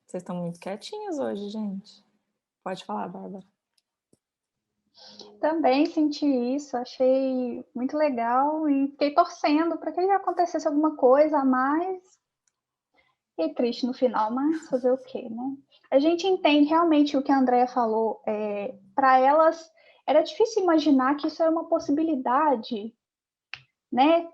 Vocês estão muito quietinhos hoje, gente. Pode falar, Bárbara. Também senti isso, achei muito legal e fiquei torcendo para que acontecesse alguma coisa a mais. E triste no final, mas fazer o quê, né? A gente entende realmente o que a Andrea falou. Para elas, era difícil imaginar que isso era uma possibilidade, né?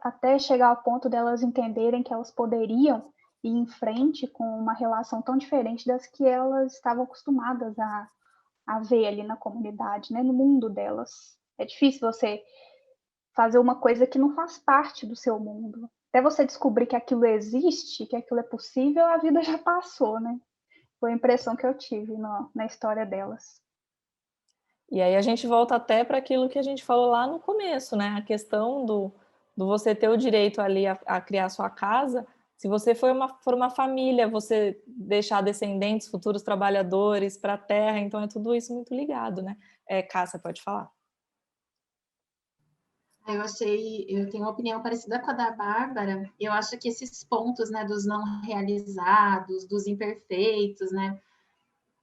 Até chegar ao ponto delas entenderem que elas poderiam ir em frente com uma relação tão diferente das que elas estavam acostumadas a ver ali na comunidade, né? No mundo delas. É difícil você fazer uma coisa que não faz parte do seu mundo. Até você descobrir que aquilo existe, que aquilo é possível, a vida já passou, né? Foi a impressão que eu tive na história delas. E aí a gente volta até para aquilo que a gente falou lá no começo, né? A questão do você ter o direito ali a criar sua casa. Se você for uma família, você deixar descendentes, futuros trabalhadores para a terra, então é tudo isso muito ligado, né? Cássia, pode falar. Eu tenho uma opinião parecida com a da Bárbara. Eu acho que esses pontos, né, dos não realizados, dos imperfeitos, né,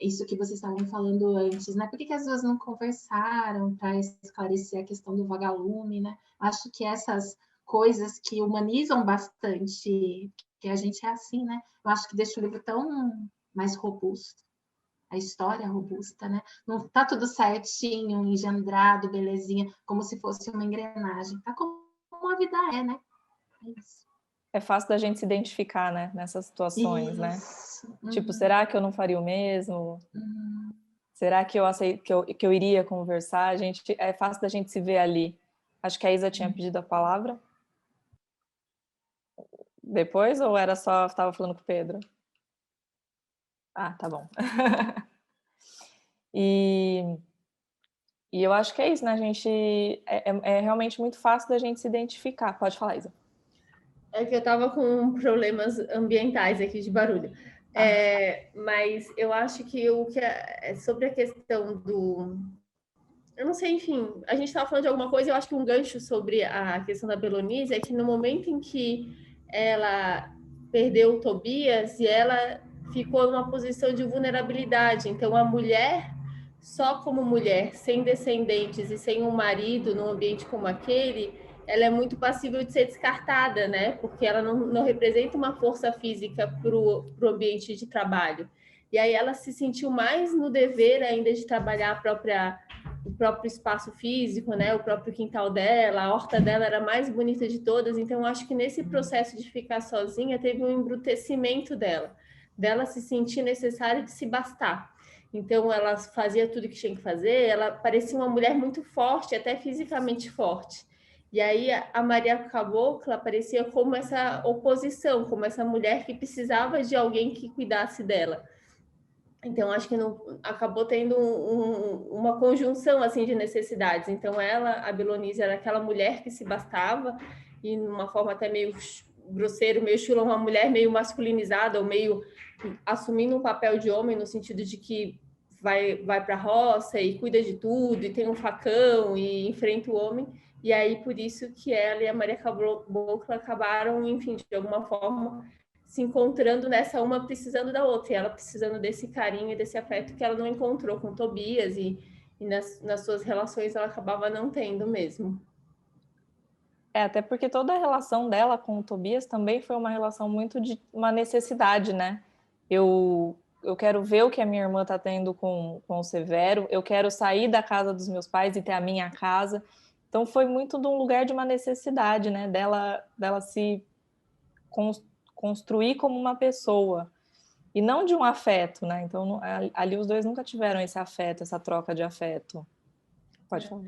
isso que vocês estavam falando antes, né, por que as duas não conversaram para esclarecer a questão do vagalume, né? Acho que essas coisas que humanizam bastante, que a gente é assim, né? Eu acho que deixa o livro tão mais robusto. A história robusta, né? Não tá tudo certinho, engendrado, belezinha, como se fosse uma engrenagem. Tá como a vida é, né? É isso. É fácil da gente se identificar, né? Nessas situações, Isso. né? Tipo, será que eu não faria o mesmo? Será que eu aceito, que eu iria conversar? É fácil da gente se ver ali. Acho que a Isa tinha pedido a palavra. Depois, ou era só estava falando com o Pedro? Ah, tá bom. E eu acho que é isso, né? A gente é realmente muito fácil da gente se identificar. Pode falar, Isa. É que eu estava com problemas ambientais aqui de barulho. Mas eu acho que sobre a questão do... Eu não sei, enfim, a gente estava falando de alguma coisa, eu acho que um gancho sobre a questão da Belonísia é que no momento em que ela perdeu o Tobias e ela ficou numa posição de vulnerabilidade, então a mulher, só como mulher, sem descendentes e sem um marido num ambiente como aquele, ela é muito passível de ser descartada, né? Porque ela não representa uma força física para o ambiente de trabalho. E aí ela se sentiu mais no dever ainda de trabalhar a própria o próprio espaço físico, né? O próprio quintal dela, a horta dela era a mais bonita de todas. Então, eu acho que nesse processo de ficar sozinha, teve um embrutecimento dela se sentir necessária de se bastar. Então, ela fazia tudo que tinha que fazer, ela parecia uma mulher muito forte, até fisicamente forte. E aí, a Maria Cabocla aparecia como essa oposição, como essa mulher que precisava de alguém que cuidasse dela. Então, acho que acabou tendo uma conjunção assim de necessidades. Então, a Belonísia, era aquela mulher que se bastava, e numa forma até meio grosseiro, meio estilo uma mulher meio masculinizada, ou meio assumindo um papel de homem, no sentido de que vai para a roça e cuida de tudo, e tem um facão e enfrenta o homem. E aí, por isso que ela e a Maria Cabocla acabaram, enfim, de alguma forma, se encontrando nessa, uma precisando da outra, e ela precisando desse carinho e desse afeto que ela não encontrou com Tobias, e nas suas relações ela acabava não tendo mesmo. Até porque toda a relação dela com o Tobias também foi uma relação muito de uma necessidade, né? Eu quero ver o que a minha irmã está tendo com o Severo, eu quero sair da casa dos meus pais e ter a minha casa. Então foi muito de um lugar de uma necessidade, né? Dela se construir como uma pessoa e não de um afeto, né? Então ali os dois nunca tiveram esse afeto, essa troca de afeto. Pode falar.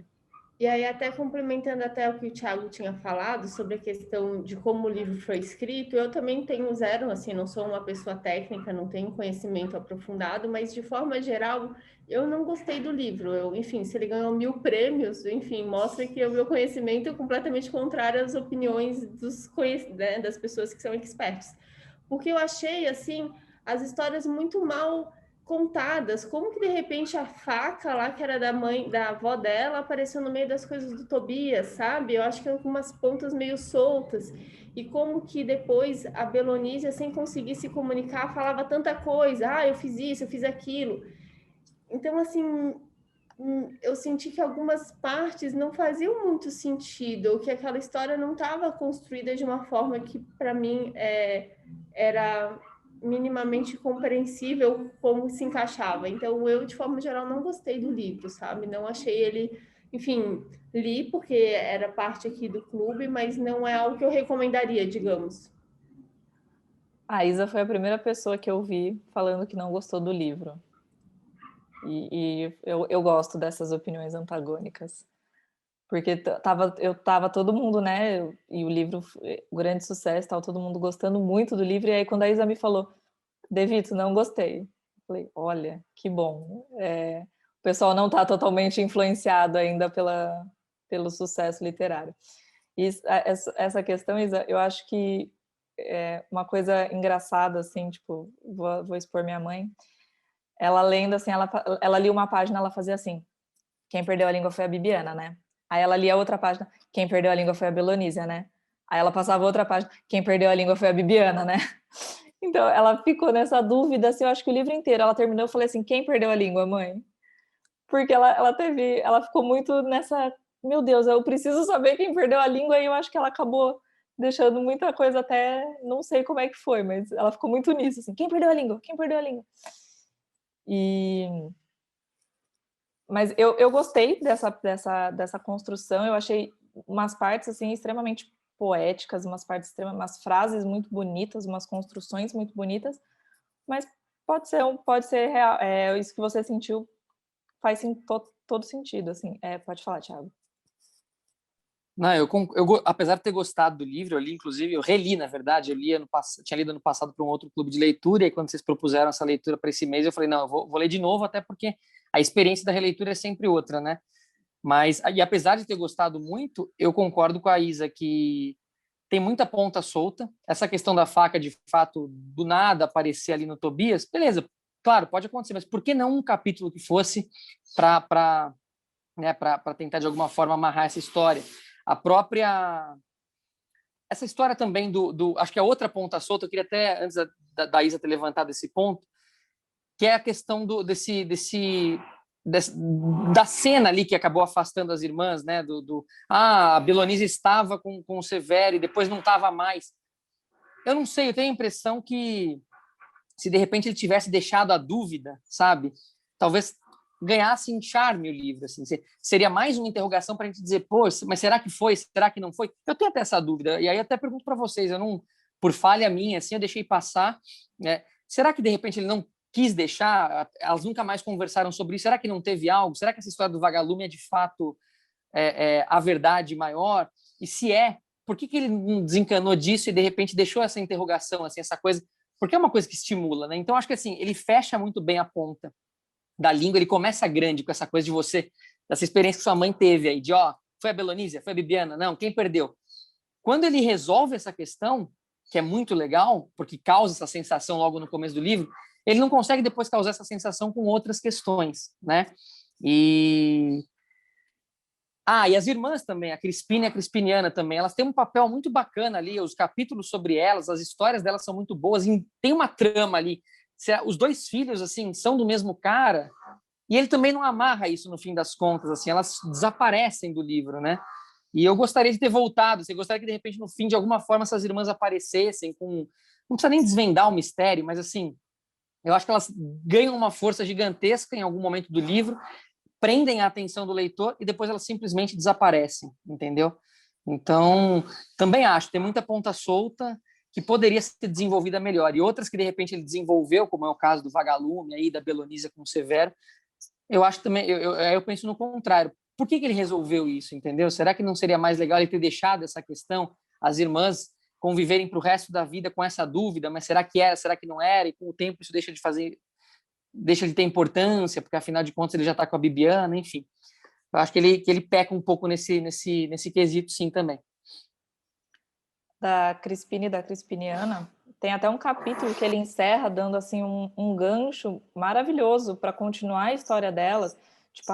E aí, até complementando até o que o Thiago tinha falado sobre a questão de como o livro foi escrito, eu também tenho zero, assim, não sou uma pessoa técnica, não tenho conhecimento aprofundado, mas de forma geral, eu não gostei do livro. Enfim, se ele ganhou 1000 prêmios, enfim, mostra que o meu conhecimento é completamente contrário às opiniões né, das pessoas que são expertos. Porque eu achei, assim, as histórias muito mal contadas, como que de repente a faca lá, que era da avó dela, apareceu no meio das coisas do Tobias, sabe? Eu acho que algumas pontas meio soltas, e como que depois a Belonísia, sem conseguir se comunicar, falava tanta coisa, eu fiz isso, eu fiz aquilo. Então, assim, eu senti que algumas partes não faziam muito sentido, ou que aquela história não estava construída de uma forma que, para mim, era minimamente compreensível como se encaixava. Então, eu, de forma geral, não gostei do livro, sabe? Não achei ele... Enfim, li porque era parte aqui do clube, mas não é algo que eu recomendaria, digamos. A Isa foi a primeira pessoa que eu vi falando que não gostou do livro. E eu gosto dessas opiniões antagônicas. Porque tava todo mundo, né? E o livro, o grande sucesso, tava todo mundo gostando muito do livro. E aí, quando a Isa me falou, Devito, não gostei. Eu falei, olha, que bom. O pessoal não está totalmente influenciado ainda pelo sucesso literário. E essa questão, Isa, eu acho que é uma coisa engraçada, assim, tipo, vou expor minha mãe. Ela lendo, assim, ela lia uma página, ela fazia assim, quem perdeu a língua foi a Bibiana, né? Aí ela lia outra página, quem perdeu a língua foi a Belonísia, né? Aí ela passava outra página, quem perdeu a língua foi a Bibiana, né? Então, ela ficou nessa dúvida, assim, eu acho que o livro inteiro, ela terminou, eu falei assim, quem perdeu a língua, mãe? Porque ela ficou muito nessa, meu Deus, eu preciso saber quem perdeu a língua, e eu acho que ela acabou deixando muita coisa até, não sei como é que foi, mas ela ficou muito nisso, assim, quem perdeu a língua? Quem perdeu a língua? Mas eu gostei dessa construção, eu achei umas partes, assim, extremamente poéticas, umas frases muito bonitas, umas construções muito bonitas, mas pode ser real, isso que você sentiu faz todo sentido, assim. Pode falar, Thiago. Não, apesar de ter gostado do livro, eu reli, na verdade, tinha lido ano passado para um outro clube de leitura, e aí quando vocês propuseram essa leitura para esse mês, eu falei, não, eu vou ler de novo, até porque a experiência da releitura é sempre outra, né? Mas, e apesar de ter gostado muito, eu concordo com a Isa que tem muita ponta solta. Essa questão da faca, de fato, do nada aparecer ali no Tobias, beleza, claro, pode acontecer, mas por que não um capítulo que fosse para tentar, de alguma forma, amarrar essa história? Essa história também acho que a outra ponta solta, eu queria até, antes da Isa ter levantado esse ponto, que é a questão da cena ali que acabou afastando as irmãs, né? A Belonísia estava com o Severo e depois não estava mais. Eu não sei, eu tenho a impressão que se de repente ele tivesse deixado a dúvida, sabe? Talvez ganhasse em charme o livro. Assim, seria mais uma interrogação para a gente dizer, pô, mas será que foi? Será que não foi? Eu tenho até essa dúvida. E aí até pergunto para vocês, eu não, por falha minha, assim, eu deixei passar. Né? Será que, de repente, ele não quis deixar? Elas nunca mais conversaram sobre isso. Será que não teve algo? Será que essa história do vagalume é, de fato, a verdade maior? E se é, por que ele não desencanou disso e, de repente, deixou essa interrogação, assim, essa coisa? Porque é uma coisa que estimula, né? Então, acho que, assim, ele fecha muito bem a ponta da língua, ele começa grande com essa coisa de você, dessa experiência que sua mãe teve aí, de, foi a Belonísia, foi a Bibiana? Não, quem perdeu? Quando ele resolve essa questão, que é muito legal, porque causa essa sensação logo no começo do livro, ele não consegue depois causar essa sensação com outras questões, né? E as irmãs também, a Crispina e a Crispiniana também, elas têm um papel muito bacana ali, os capítulos sobre elas, as histórias delas são muito boas, e tem uma trama ali. Os dois filhos, assim, são do mesmo cara, e ele também não amarra isso no fim das contas, assim, elas desaparecem do livro, né? E eu gostaria de ter voltado, você gostaria que, de repente, no fim, de alguma forma, essas irmãs aparecessem com... Não precisa nem desvendar o mistério, mas, assim, eu acho que elas ganham uma força gigantesca em algum momento do livro, prendem a atenção do leitor e depois elas simplesmente desaparecem, entendeu? Então, também acho, tem muita ponta solta que poderia ser desenvolvida melhor. E outras que, de repente, ele desenvolveu, como é o caso do Vagalume, aí, da Belonísia com o Severo, eu acho também, eu penso no contrário. Por que ele resolveu isso, entendeu? Será que não seria mais legal ele ter deixado essa questão, as irmãs conviverem para o resto da vida com essa dúvida, mas será que era, será que não era? E com o tempo isso deixa de ter importância, porque afinal de contas ele já está com a Bibiana, enfim. Eu acho que ele peca um pouco nesse quesito, sim, também. Da Crispina e da Crispiniana, tem até um capítulo que ele encerra dando assim um gancho maravilhoso para continuar a história delas. Tipo,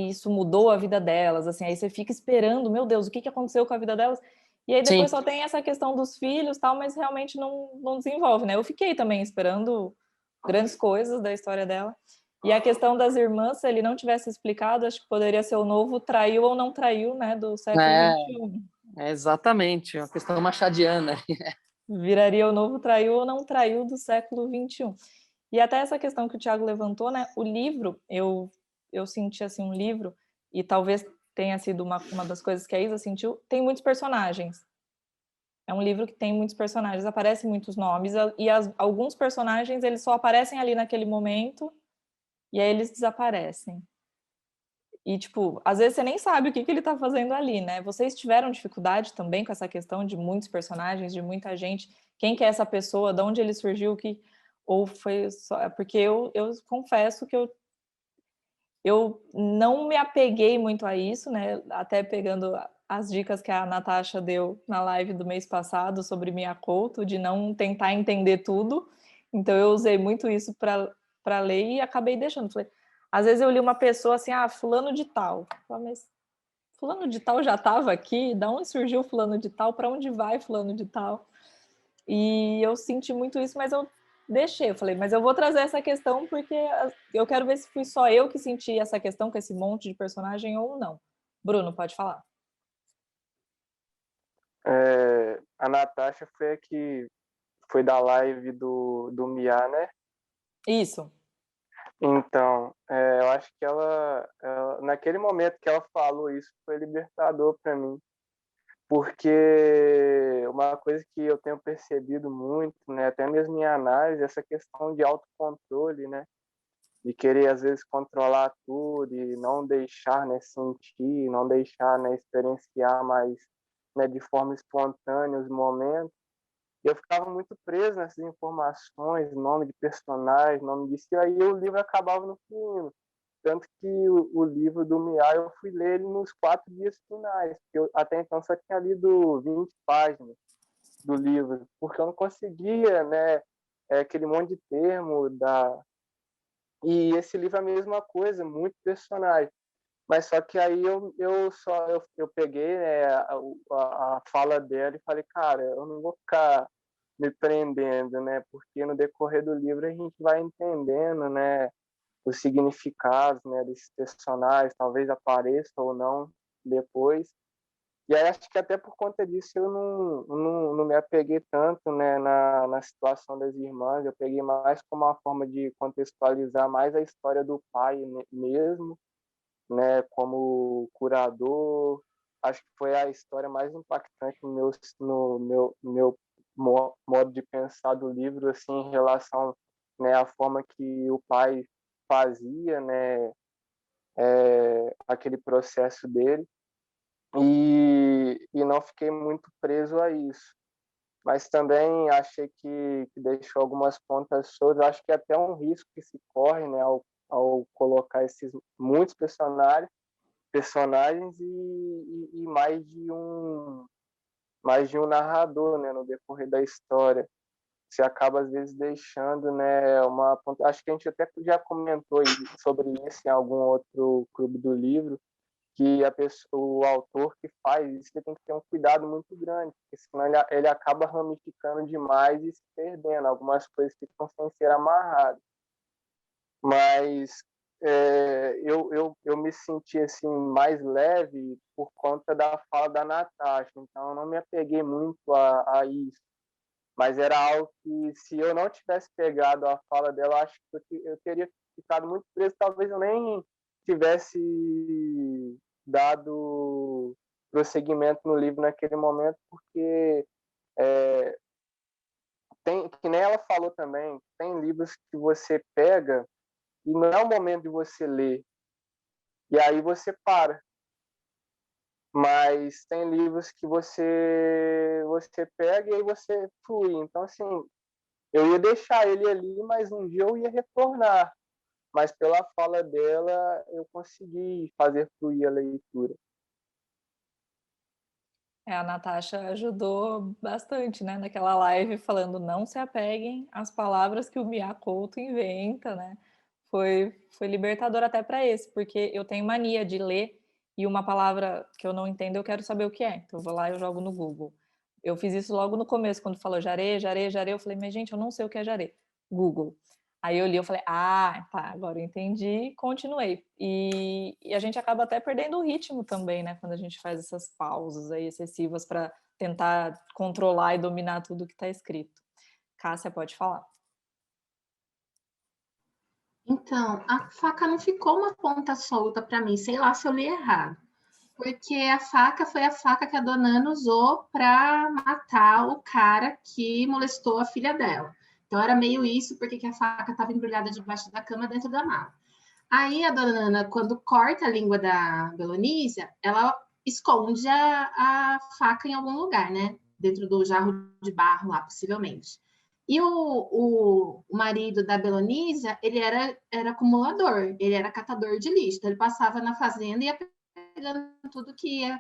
isso mudou a vida delas, assim, aí você fica esperando, meu Deus, o que aconteceu com a vida delas? E aí depois só tem essa questão dos filhos, tal, mas realmente não desenvolve, né? Eu fiquei também esperando grandes coisas da história dela. E a questão das irmãs, se ele não tivesse explicado, acho que poderia ser o novo traiu ou não traiu, né, do século XXI. Exatamente, uma questão machadiana. Viraria o novo traiu ou não traiu do século XXI. E até essa questão que o Thiago levantou, né, o livro, eu senti assim um livro, e talvez tenha sido uma das coisas que a Isa sentiu, tem muitos personagens. É um livro que tem muitos personagens, aparecem muitos nomes, e alguns personagens eles só aparecem ali naquele momento, e aí eles desaparecem. E, tipo, às vezes você nem sabe o que ele tá fazendo ali, né? Vocês tiveram dificuldade também com essa questão de muitos personagens, de muita gente? Quem que é essa pessoa? De onde ele surgiu? Ou foi só... Porque eu confesso que eu não me apeguei muito a isso, né? Até pegando as dicas que a Natasha deu na live do mês passado sobre Mia Couto, de não tentar entender tudo. Então eu usei muito isso para ler e acabei deixando. Falei, às vezes eu li uma pessoa assim, fulano de tal. Mas fulano de tal já estava aqui? Da onde surgiu fulano de tal? Para onde vai fulano de tal? E eu senti muito isso, mas eu deixei. Eu falei, mas eu vou trazer essa questão porque eu quero ver se fui só eu que senti essa questão com esse monte de personagem ou não. Bruno, pode falar. A Natasha foi a que foi da live do Mia, né? Isso. Então, eu acho que ela, naquele momento que ela falou isso, foi libertador para mim. Porque uma coisa que eu tenho percebido muito, né, até mesmo em análise, essa questão de autocontrole, né? De querer, às vezes, controlar tudo e não deixar, né, sentir, não deixar, né, experienciar mais, né, de forma espontânea os momentos. E eu ficava muito preso nessas informações, nome de personagem, nome disso, e aí o livro acabava no fim. Tanto que o livro do Mia, eu fui ler ele nos 4 dias finais, porque eu até então só tinha lido 20 páginas do livro, porque eu não conseguia, né, aquele monte de termo e esse livro é a mesma coisa, muito personagem. Mas só que aí eu peguei, né, a fala dela e falei, cara, eu não vou ficar me prendendo, né, porque no decorrer do livro a gente vai entendendo, né, os significados, né, desses personagens, talvez apareça ou não depois. E aí acho que até por conta disso eu não me apeguei tanto, né, na situação das irmãs. Eu peguei mais como uma forma de contextualizar mais a história do pai mesmo, né, como curador. Acho que foi a história mais impactante no meu modo de pensar do livro, assim, em relação, né, à forma que o pai fazia, né, aquele processo dele. E não fiquei muito preso a isso. Mas também achei que deixou algumas pontas soltas. Acho que é até um risco que se corre, né, ao colocar esses muitos personagens e mais de um narrador, né, no decorrer da história. Você acaba às vezes deixando, né, uma ponta. Acho que a gente até já comentou sobre isso em algum outro clube do livro, que o autor que faz isso tem que ter um cuidado muito grande, porque senão ele acaba ramificando demais e se perdendo. Algumas coisas ficam sem ser amarradas. Mas eu me senti assim, mais leve por conta da fala da Natasha, então eu não me apeguei muito a isso. Mas era algo que, se eu não tivesse pegado a fala dela, acho que eu teria ficado muito preso. Talvez eu nem tivesse dado prosseguimento no livro naquele momento, porque que nem ela falou também, tem livros que você pega e não é o momento de você ler, e aí você para. Mas tem livros que você pega e aí você flui. Então, assim, eu ia deixar ele ali, mas um dia eu ia retornar. Mas pela fala dela, eu consegui fazer fluir a leitura. A Natasha ajudou bastante, né, naquela live, falando não se apeguem às palavras que o Mia Couto inventa, né? Foi libertador até para esse, porque eu tenho mania de ler e uma palavra que eu não entendo, eu quero saber o que é. Então eu vou lá e eu jogo no Google. Eu fiz isso logo no começo, quando falou jaré, jaré, jaré, eu falei, mas gente, eu não sei o que é jaré. Google. Aí eu li, eu falei, tá, agora eu entendi, continuei. E a gente acaba até perdendo o ritmo também, né, quando a gente faz essas pausas aí excessivas para tentar controlar e dominar tudo que está escrito. Cássia, pode falar. Então, a faca não ficou uma ponta solta para mim, sei lá se eu li errado. Porque a faca foi a faca que a dona Ana usou para matar o cara que molestou a filha dela. Então era meio isso, porque a faca estava embrulhada debaixo da cama dentro da mala. Aí a dona Ana, quando corta a língua da Belonísia, ela esconde a faca em algum lugar, né? Dentro do jarro de barro lá, possivelmente. E o marido da Belonísia, ele era acumulador, ele era catador de lixo. Então ele passava na fazenda e ia pegando tudo que ia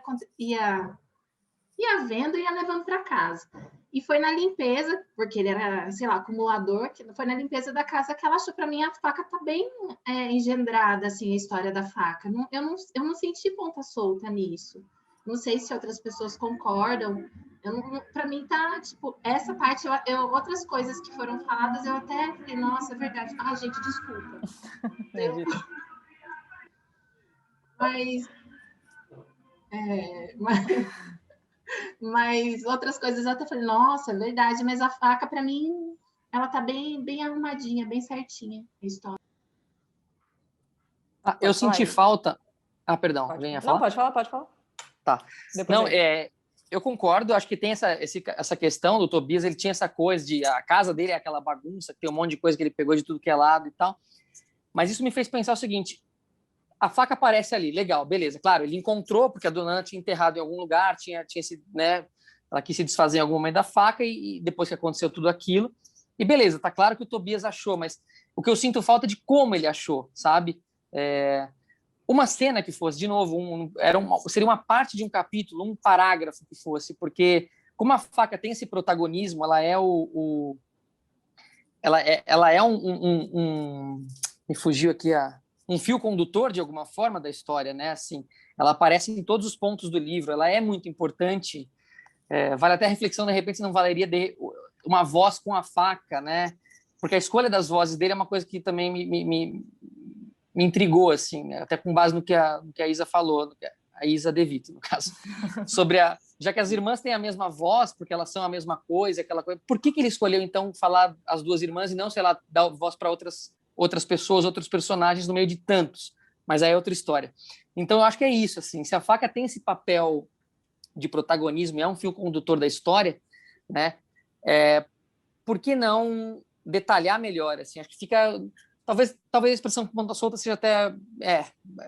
vendo e ia levando para casa. E foi na limpeza, porque ele era, sei lá, acumulador, que foi na limpeza da casa que ela achou. Para mim, a faca tá bem engendrada, assim, a história da faca. Eu não senti ponta solta nisso. Não sei se outras pessoas concordam. Para mim, tá, tipo, essa parte, outras coisas que foram faladas, eu até falei, nossa, é verdade. Ah, gente, desculpa. Mas outras coisas eu até falei, nossa, é verdade, mas a faca, para mim, ela tá bem, bem arrumadinha, bem certinha a história. Eu senti falta. Perdão, venha falar. Não, pode falar. Tá. Depois não, eu concordo, acho que tem essa questão do Tobias, ele tinha essa coisa de a casa dele é aquela bagunça, que tem um monte de coisa que ele pegou de tudo que é lado e tal. Mas isso me fez pensar o seguinte: a faca aparece ali, legal, beleza. Claro, ele encontrou, porque a dona Ana tinha enterrado em algum lugar, tinha né, ela quis se desfazer em algum momento da faca e depois que aconteceu tudo aquilo. E beleza, tá claro que o Tobias achou, mas o que eu sinto falta é de como ele achou, sabe? Uma cena que fosse, de novo, seria uma parte de um capítulo, um parágrafo que fosse, porque como a faca tem esse protagonismo, ela é me fugiu aqui um fio condutor, de alguma forma, da história, né? Assim, ela aparece em todos os pontos do livro, ela é muito importante. Vale até a reflexão, de repente, se não valeria uma voz com a faca, né? Porque a escolha das vozes dele é uma coisa que também me intrigou, assim, até com base no que a Isa falou. a Isa De Vito, no caso, já que as irmãs têm a mesma voz, porque elas são a mesma coisa, aquela coisa, por que ele escolheu, então, falar as duas irmãs e não, sei lá, dar voz para outras pessoas, outros personagens no meio de tantos? Mas aí é outra história. Então, eu acho que é isso, assim, se a faca tem esse papel de protagonismo, é um fio condutor da história, né? Por que não detalhar melhor, assim? Acho que fica... Talvez a expressão ponta solta seja até...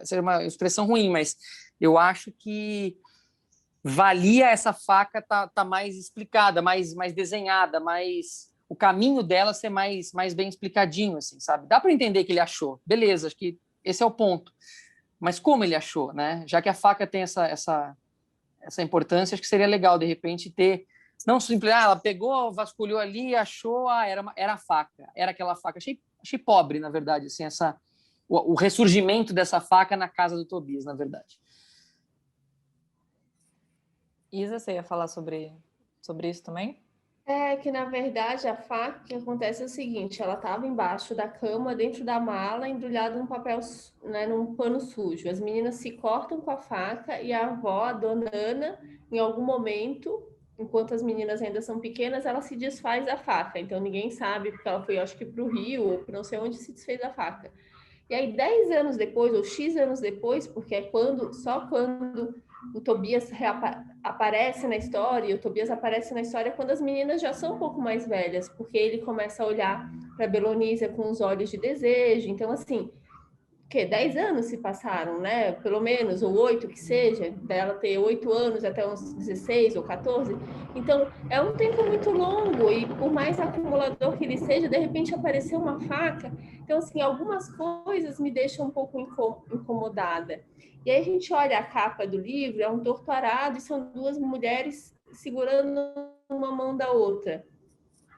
seja uma expressão ruim, mas eu acho que valia essa faca tá mais explicada, mais desenhada, o caminho dela ser mais bem explicadinho, assim, sabe? Dá para entender que ele achou, beleza, acho que esse é o ponto. Mas como ele achou, né? Já que a faca tem essa importância, acho que seria legal, de repente, ter... Não simplesmente, ela pegou, vasculhou ali, achou, era a faca, era aquela faca. Achei pobre, na verdade, assim, o ressurgimento dessa faca na casa do Tobias, na verdade. Isa, você ia falar sobre isso também? É que, na verdade, a faca, o que acontece é o seguinte, ela estava embaixo da cama, dentro da mala, embrulhada num papel, né, num pano sujo. As meninas se cortam com a faca e a avó, a dona Ana, em algum momento, enquanto as meninas ainda são pequenas, ela se desfaz da faca. Então, ninguém sabe, porque ela foi, acho que, para o Rio, ou para não sei onde, se desfez da faca. E aí, 10 anos depois, ou X anos depois, porque é só quando o Tobias aparece na história, e o Tobias aparece na história quando as meninas já são um pouco mais velhas, porque ele começa a olhar para Belonísia com os olhos de desejo. Então, assim, 10 anos se passaram, né? Pelo menos, ou 8 que seja, dela ter 8 anos até uns 16 ou 14. Então, é um tempo muito longo e por mais acumulador que ele seja, de repente apareceu uma faca. Então, assim, algumas coisas me deixam um pouco incomodada. E aí a gente olha a capa do livro, é um torto arado e são duas mulheres segurando uma mão da outra.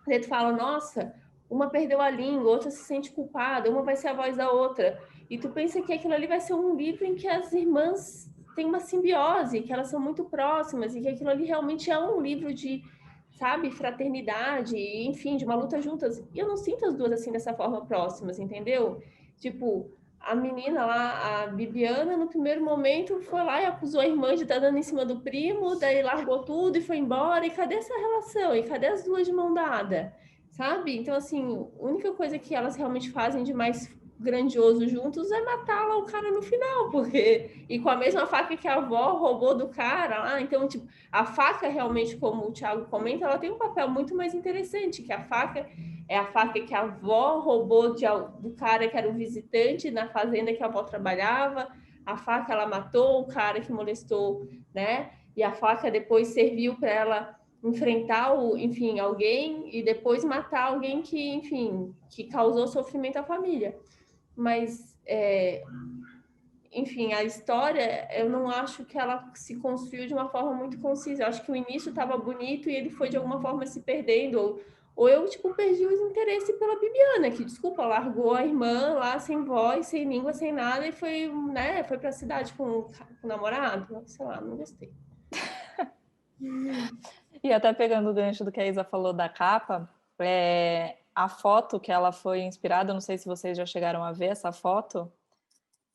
Aí tu fala, nossa, uma perdeu a língua, outra se sente culpada, uma vai ser a voz da outra. E tu pensa que aquilo ali vai ser um livro em que as irmãs têm uma simbiose, que elas são muito próximas, e que aquilo ali realmente é um livro de, sabe, fraternidade, enfim, de uma luta juntas. E eu não sinto as duas assim dessa forma próximas, entendeu? Tipo, a menina lá, a Bibiana, no primeiro momento foi lá e acusou a irmã de estar dando em cima do primo, daí largou tudo e foi embora. E cadê essa relação? E cadê as duas de mão dada? Sabe? Então, assim, a única coisa que elas realmente fazem de mais grandioso juntos é matar lá o cara no final, porque... E com a mesma faca que a avó roubou do cara lá. Então, tipo, a faca realmente, como o Thiago comenta, ela tem um papel muito mais interessante, que a faca é a faca que a avó roubou do cara que era o visitante na fazenda que a avó trabalhava. A faca, ela matou o cara que molestou, né? E a faca depois serviu para ela enfrentar, enfim, alguém e depois matar alguém que, enfim, que causou sofrimento à família. Mas, enfim, a história, eu não acho que ela se construiu de uma forma muito concisa. Eu acho que o início estava bonito e ele foi, de alguma forma, se perdendo. Ou eu, tipo, perdi o interesse pela Bibiana, que, desculpa, largou a irmã lá sem voz, sem língua, sem nada, e foi, né, foi para a cidade com o namorado. Sei lá, não gostei. E até pegando o gancho do que a Isa falou da capa, a foto que ela foi inspirada, não sei se vocês já chegaram a ver essa foto,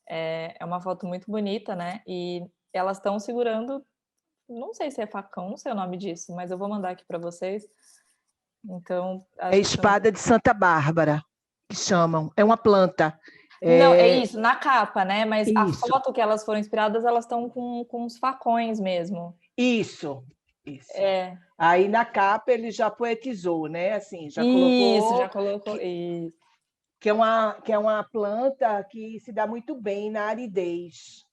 é uma foto muito bonita, né? E elas estão segurando, não sei se é facão, não sei o nome disso, mas eu vou mandar aqui para vocês. Então, é espada de Santa Bárbara, que chamam. É uma planta. Não, é isso, na capa, né? Mas isso. A foto que elas foram inspiradas, elas estão com uns facões mesmo. Isso. Aí na capa ele já poetizou, né? Assim, já colocou. Isso. Que é uma planta que se dá muito bem na aridez.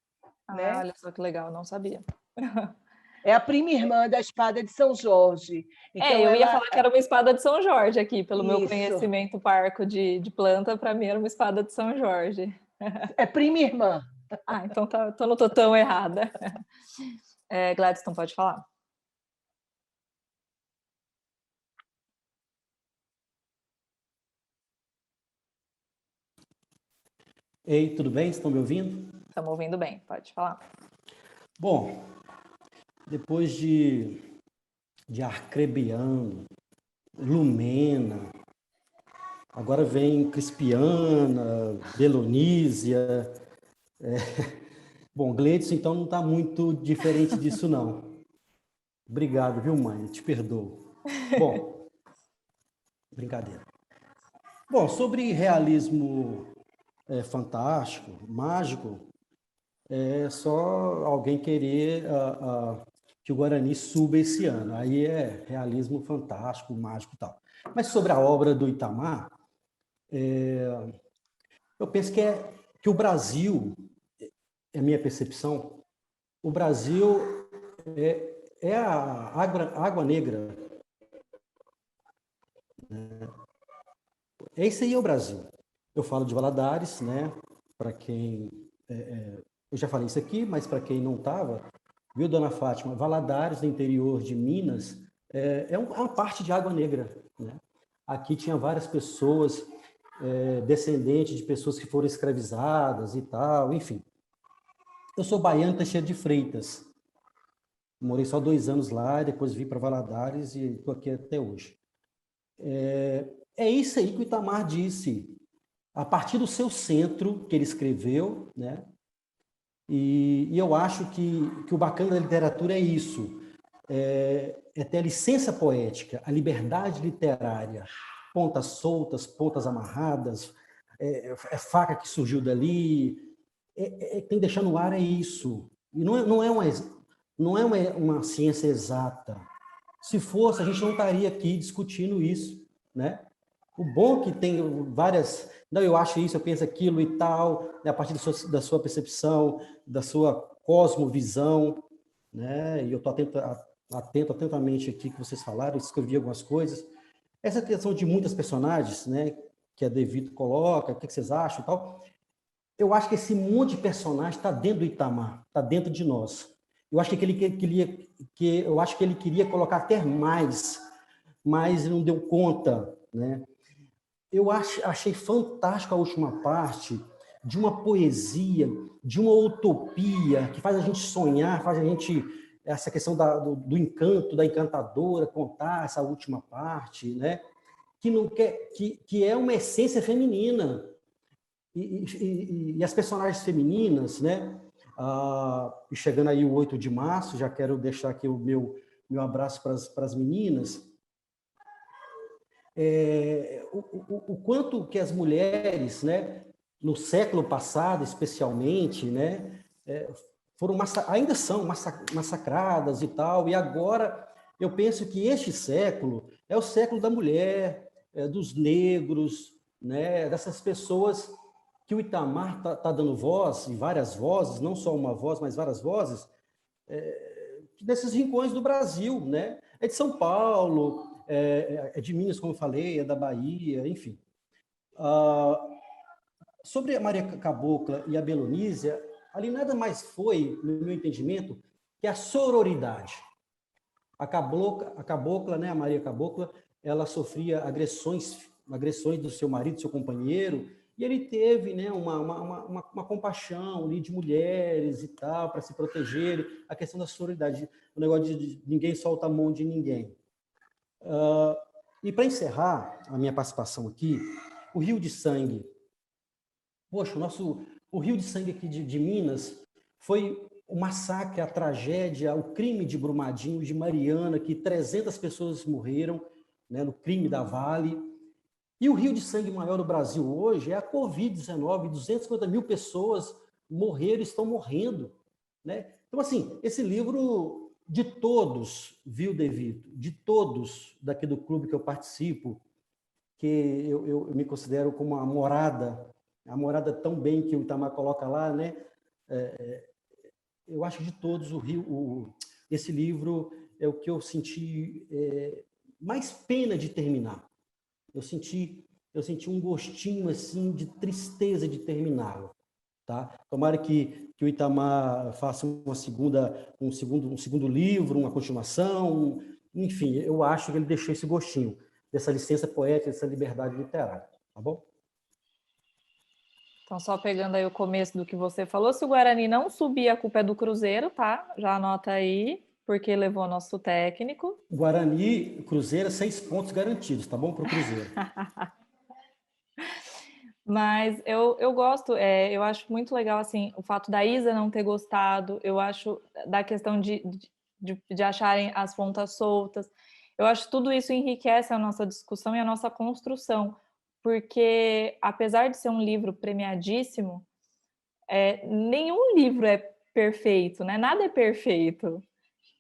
Né? Olha só que legal, não sabia. É a prima irmã da espada de São Jorge. Então, eu ia falar que era uma espada de São Jorge aqui, pelo meu conhecimento parco de planta, para mim era uma espada de São Jorge. É prima irmã. Então não estou tão errada. Gladstone, pode falar. Ei, tudo bem? Estão me ouvindo? Estamos ouvindo bem, pode falar. Bom, depois de Arcrebiano, Lumena, agora vem Crispiana, Belonísia, Bom, Gleidson, então não está muito diferente disso, não. Obrigado, viu, mãe? Te perdoo. Bom, brincadeira. Bom, sobre realismo fantástico, mágico, é só alguém querer que o Guarani suba esse ano. Aí é realismo fantástico, mágico e tal. Mas sobre a obra do Itamar, eu penso que o Brasil, é a minha percepção, o Brasil é a água negra. Esse aí é o Brasil. Eu falo de Valadares, né? Para quem... eu já falei isso aqui, mas para quem não estava, viu, dona Fátima? Valadares, no interior de Minas, é uma parte de Água Negra, né? Aqui tinha várias pessoas, descendentes de pessoas que foram escravizadas e tal, enfim. Eu sou baiano, Teixeira de Freitas. Morei só 2 anos lá, depois vim para Valadares e estou aqui até hoje. É isso aí que o Itamar disse, a partir do seu centro, que ele escreveu, né? E eu acho que o bacana da literatura é isso, ter a licença poética, a liberdade literária, pontas soltas, pontas amarradas, faca que surgiu dali, tem que deixar no ar, é isso. E não é uma ciência exata. Se fosse, a gente não estaria aqui discutindo isso, né? O bom que tem várias... Não, eu acho isso, eu penso aquilo e tal, né, a partir da sua percepção, da sua cosmovisão, né? E eu estou atentamente aqui que vocês falaram, escrevi algumas coisas. Essa questão de muitas personagens, né, que a De Vito coloca, o que vocês acham e tal, eu acho que esse monte de personagem está dentro do Itamar, está dentro de nós. Eu acho que ele queria colocar até mais, mas não deu conta, né? Eu achei fantástico a última parte de uma poesia, de uma utopia que faz a gente sonhar, faz a gente... Essa questão do encanto, da encantadora, contar essa última parte, né? Que é uma essência feminina. E as personagens femininas, né? E chegando aí o 8 de março, já quero deixar aqui o meu abraço para as meninas. O quanto que as mulheres, né, no século passado, especialmente, né, ainda são massacradas e tal, e agora eu penso que este século é o século da mulher, dos negros, né, dessas pessoas que o Itamar tá dando voz, e várias vozes, não só uma voz, mas várias vozes, desses rincões do Brasil, né? É de São Paulo, é de Minas, como eu falei, é da Bahia, enfim. Sobre a Maria Cabocla e a Belonísia, ali nada mais foi, no meu entendimento, que a sororidade. A Cabocla, né, a Maria Cabocla, ela sofria agressões do seu marido, do seu companheiro, e ele teve, né, uma compaixão ali de mulheres e tal, para se proteger, a questão da sororidade, o negócio de ninguém solta a mão de ninguém. E para encerrar a minha participação aqui, o Rio de Sangue. Poxa, o Rio de Sangue aqui de Minas foi o massacre, a tragédia, o crime de Brumadinho, de Mariana, que 300 pessoas morreram, né, no crime da Vale. E o rio de sangue maior do Brasil hoje é a Covid-19, 250 mil pessoas morreram, estão morrendo, né? Então, assim, esse livro de todos, viu, De Vito? De todos daqui do clube que eu participo, que eu me considero como a morada tão bem que o Itamar coloca lá, né? Eu acho que de todos, esse livro é o que eu senti mais pena de terminar. Eu senti um gostinho assim de tristeza de terminá-lo, tá? Tomara que o Itamar faça um segundo livro, uma continuação, enfim, eu acho que ele deixou esse gostinho dessa licença poética, dessa liberdade literária, tá bom? Então, só pegando aí o começo do que você falou, se o Guarani não subir, a culpa é do Cruzeiro, tá? Já anota aí, porque levou nosso técnico. Guarani, Cruzeiro, 6 pontos garantidos, tá bom? Para o Cruzeiro. Mas eu gosto, eu acho muito legal, assim, o fato da Isa não ter gostado, eu acho da questão de acharem as pontas soltas. Eu acho que tudo isso enriquece a nossa discussão e a nossa construção, porque apesar de ser um livro premiadíssimo, nenhum livro é perfeito, né? Nada é perfeito.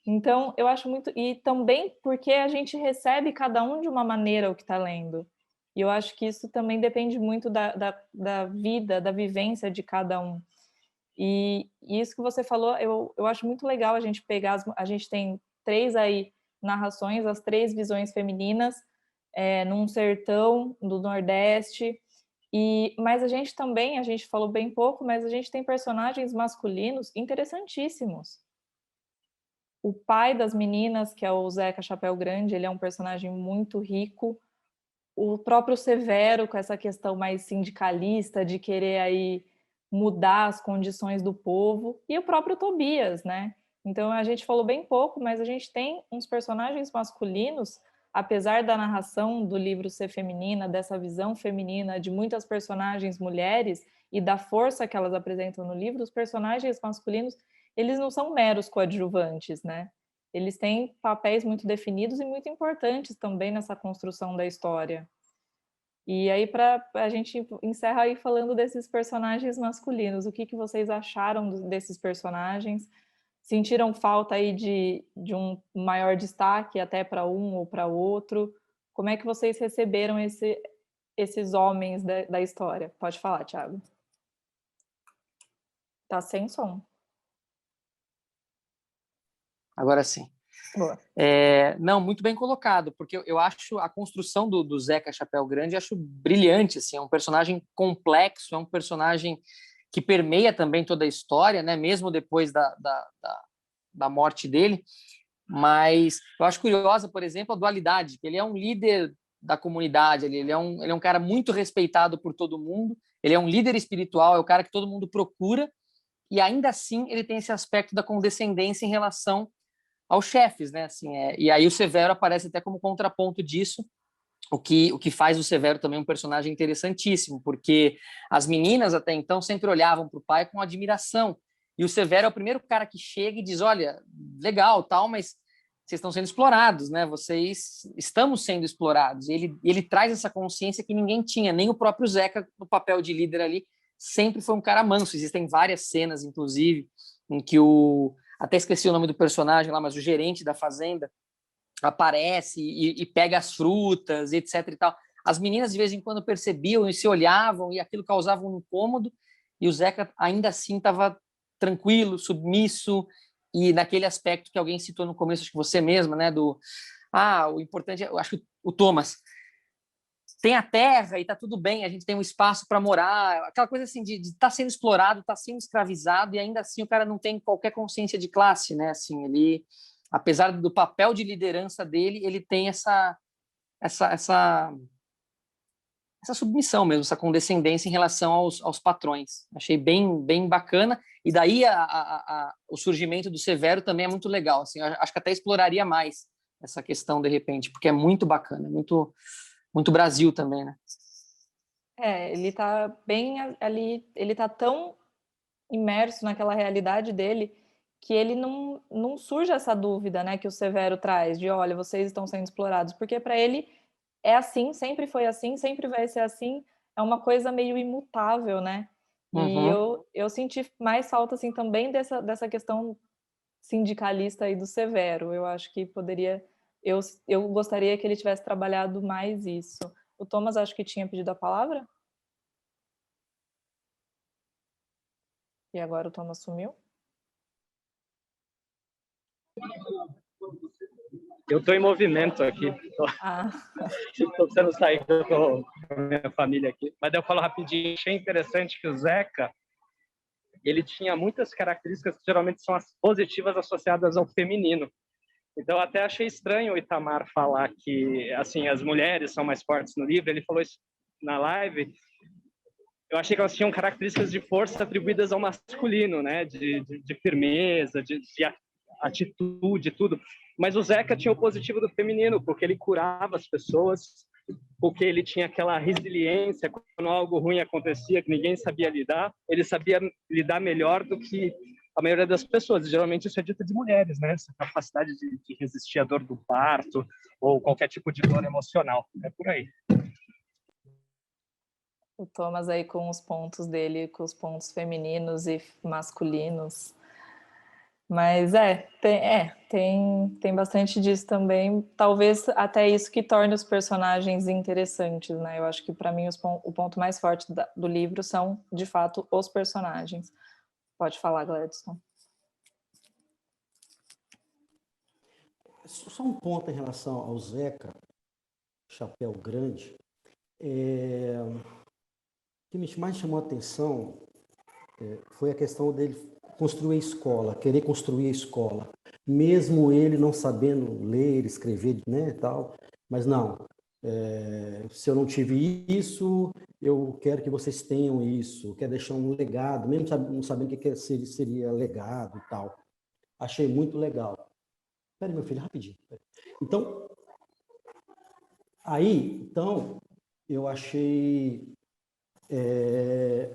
Então, eu acho muito... E também porque a gente recebe cada um de uma maneira o que está lendo. E eu acho que isso também depende muito da vida, da vivência de cada um. E isso que você falou, eu acho muito legal a gente pegar... A gente tem 3 aí narrações, as 3 visões femininas, num sertão do Nordeste. Mas a gente também, a gente falou bem pouco, mas a gente tem personagens masculinos interessantíssimos. O pai das meninas, que é o Zeca Chapéu Grande, ele é um personagem muito rico. O próprio Severo, com essa questão mais sindicalista, de querer aí mudar as condições do povo. E o próprio Tobias, né? Então, a gente falou bem pouco, mas a gente tem uns personagens masculinos, apesar da narração do livro ser feminina, dessa visão feminina de muitas personagens mulheres e da força que elas apresentam no livro, os personagens masculinos, eles não são meros coadjuvantes, né? Eles têm papéis muito definidos e muito importantes também nessa construção da história. E aí, a gente encerra aí falando desses personagens masculinos. O que vocês acharam desses personagens? Sentiram falta aí de um maior destaque até para um ou para outro? Como é que vocês receberam esses homens da história? Pode falar, Thiago. Tá sem som. Agora sim. Boa. Não, muito bem colocado, porque eu acho a construção do Zeca Chapéu Grande, acho brilhante, assim, é um personagem complexo, é um personagem que permeia também toda a história, né, mesmo depois da morte dele, mas eu acho curiosa, por exemplo, a dualidade, que ele é um líder da comunidade, ele é um cara muito respeitado por todo mundo, ele é um líder espiritual, é o cara que todo mundo procura, e ainda assim ele tem esse aspecto da condescendência em relação aos chefes, né? Assim, e aí o Severo aparece até como contraponto disso, o que faz o Severo também um personagem interessantíssimo, porque as meninas até então sempre olhavam para o pai com admiração, e o Severo é o primeiro cara que chega e diz, olha, legal, tal, mas vocês estão sendo explorados, né? Estamos sendo explorados. E ele traz essa consciência que ninguém tinha, nem o próprio Zeca, no papel de líder ali, sempre foi um cara manso. Existem várias cenas, inclusive, em que até esqueci o nome do personagem lá, mas o gerente da fazenda aparece e pega as frutas, etc. e tal. As meninas, de vez em quando, percebiam e se olhavam, e aquilo causava um incômodo, e o Zeca, ainda assim, estava tranquilo, submisso, e naquele aspecto que alguém citou no começo, acho que você mesma, né, o importante, eu acho que o Thomas tem a terra e tá tudo bem, a gente tem um espaço para morar, aquela coisa assim de estar sendo explorado, estar sendo escravizado, e ainda assim o cara não tem qualquer consciência de classe, né? Assim, ele, apesar do papel de liderança dele, ele tem essa submissão mesmo, essa condescendência em relação aos patrões. Achei bem bacana, e daí o surgimento do Severo também é muito legal, assim, acho que até exploraria mais essa questão de repente, porque é muito bacana, muito Brasil também, né? Ele tá bem ali, ele tá tão imerso naquela realidade dele que ele não surge essa dúvida, né, que o Severo traz, de olha, vocês estão sendo explorados, porque para ele é assim, sempre foi assim, sempre vai ser assim, é uma coisa meio imutável, né? E eu senti mais falta, assim, também dessa questão sindicalista aí do Severo. Eu acho que poderia... Eu gostaria que ele tivesse trabalhado mais isso. O Thomas, acho que tinha pedido a palavra? E agora o Thomas sumiu? Eu estou em movimento aqui. Estou precisando sair com a minha família aqui. Mas eu falo rapidinho. Achei interessante que o Zeca, ele tinha muitas características que geralmente são as positivas associadas ao feminino. Então, eu até achei estranho o Itamar falar que assim, as mulheres são mais fortes no livro. Ele falou isso na live. Eu achei que elas tinham características de força atribuídas ao masculino, né? De firmeza, de atitude, tudo. Mas o Zeca tinha o positivo do feminino, porque ele curava as pessoas porque ele tinha aquela resiliência quando algo ruim acontecia, que ninguém sabia lidar, ele sabia lidar melhor do que a maioria das pessoas. Geralmente isso é dito de mulheres, né? Essa capacidade de resistir à dor do parto ou qualquer tipo de dor emocional. É por aí. O Thomas aí com os pontos dele, com os pontos femininos e masculinos. Mas tem bastante disso também. Talvez até isso que torne os personagens interessantes, né? Eu acho que para mim o ponto mais forte do livro são, de fato, os personagens. Pode falar, Gladstone. Só um ponto em relação ao Zeca, Chapéu Grande. O que mais chamou a atenção foi a questão dele construir a escola, querer construir a escola, mesmo ele não sabendo ler, escrever, né, tal, mas não, se eu não tive isso, eu quero que vocês tenham isso, quero deixar um legado, mesmo não sabendo o que seria legado e tal. Achei muito legal. Espera aí, meu filho, rapidinho. Então, eu achei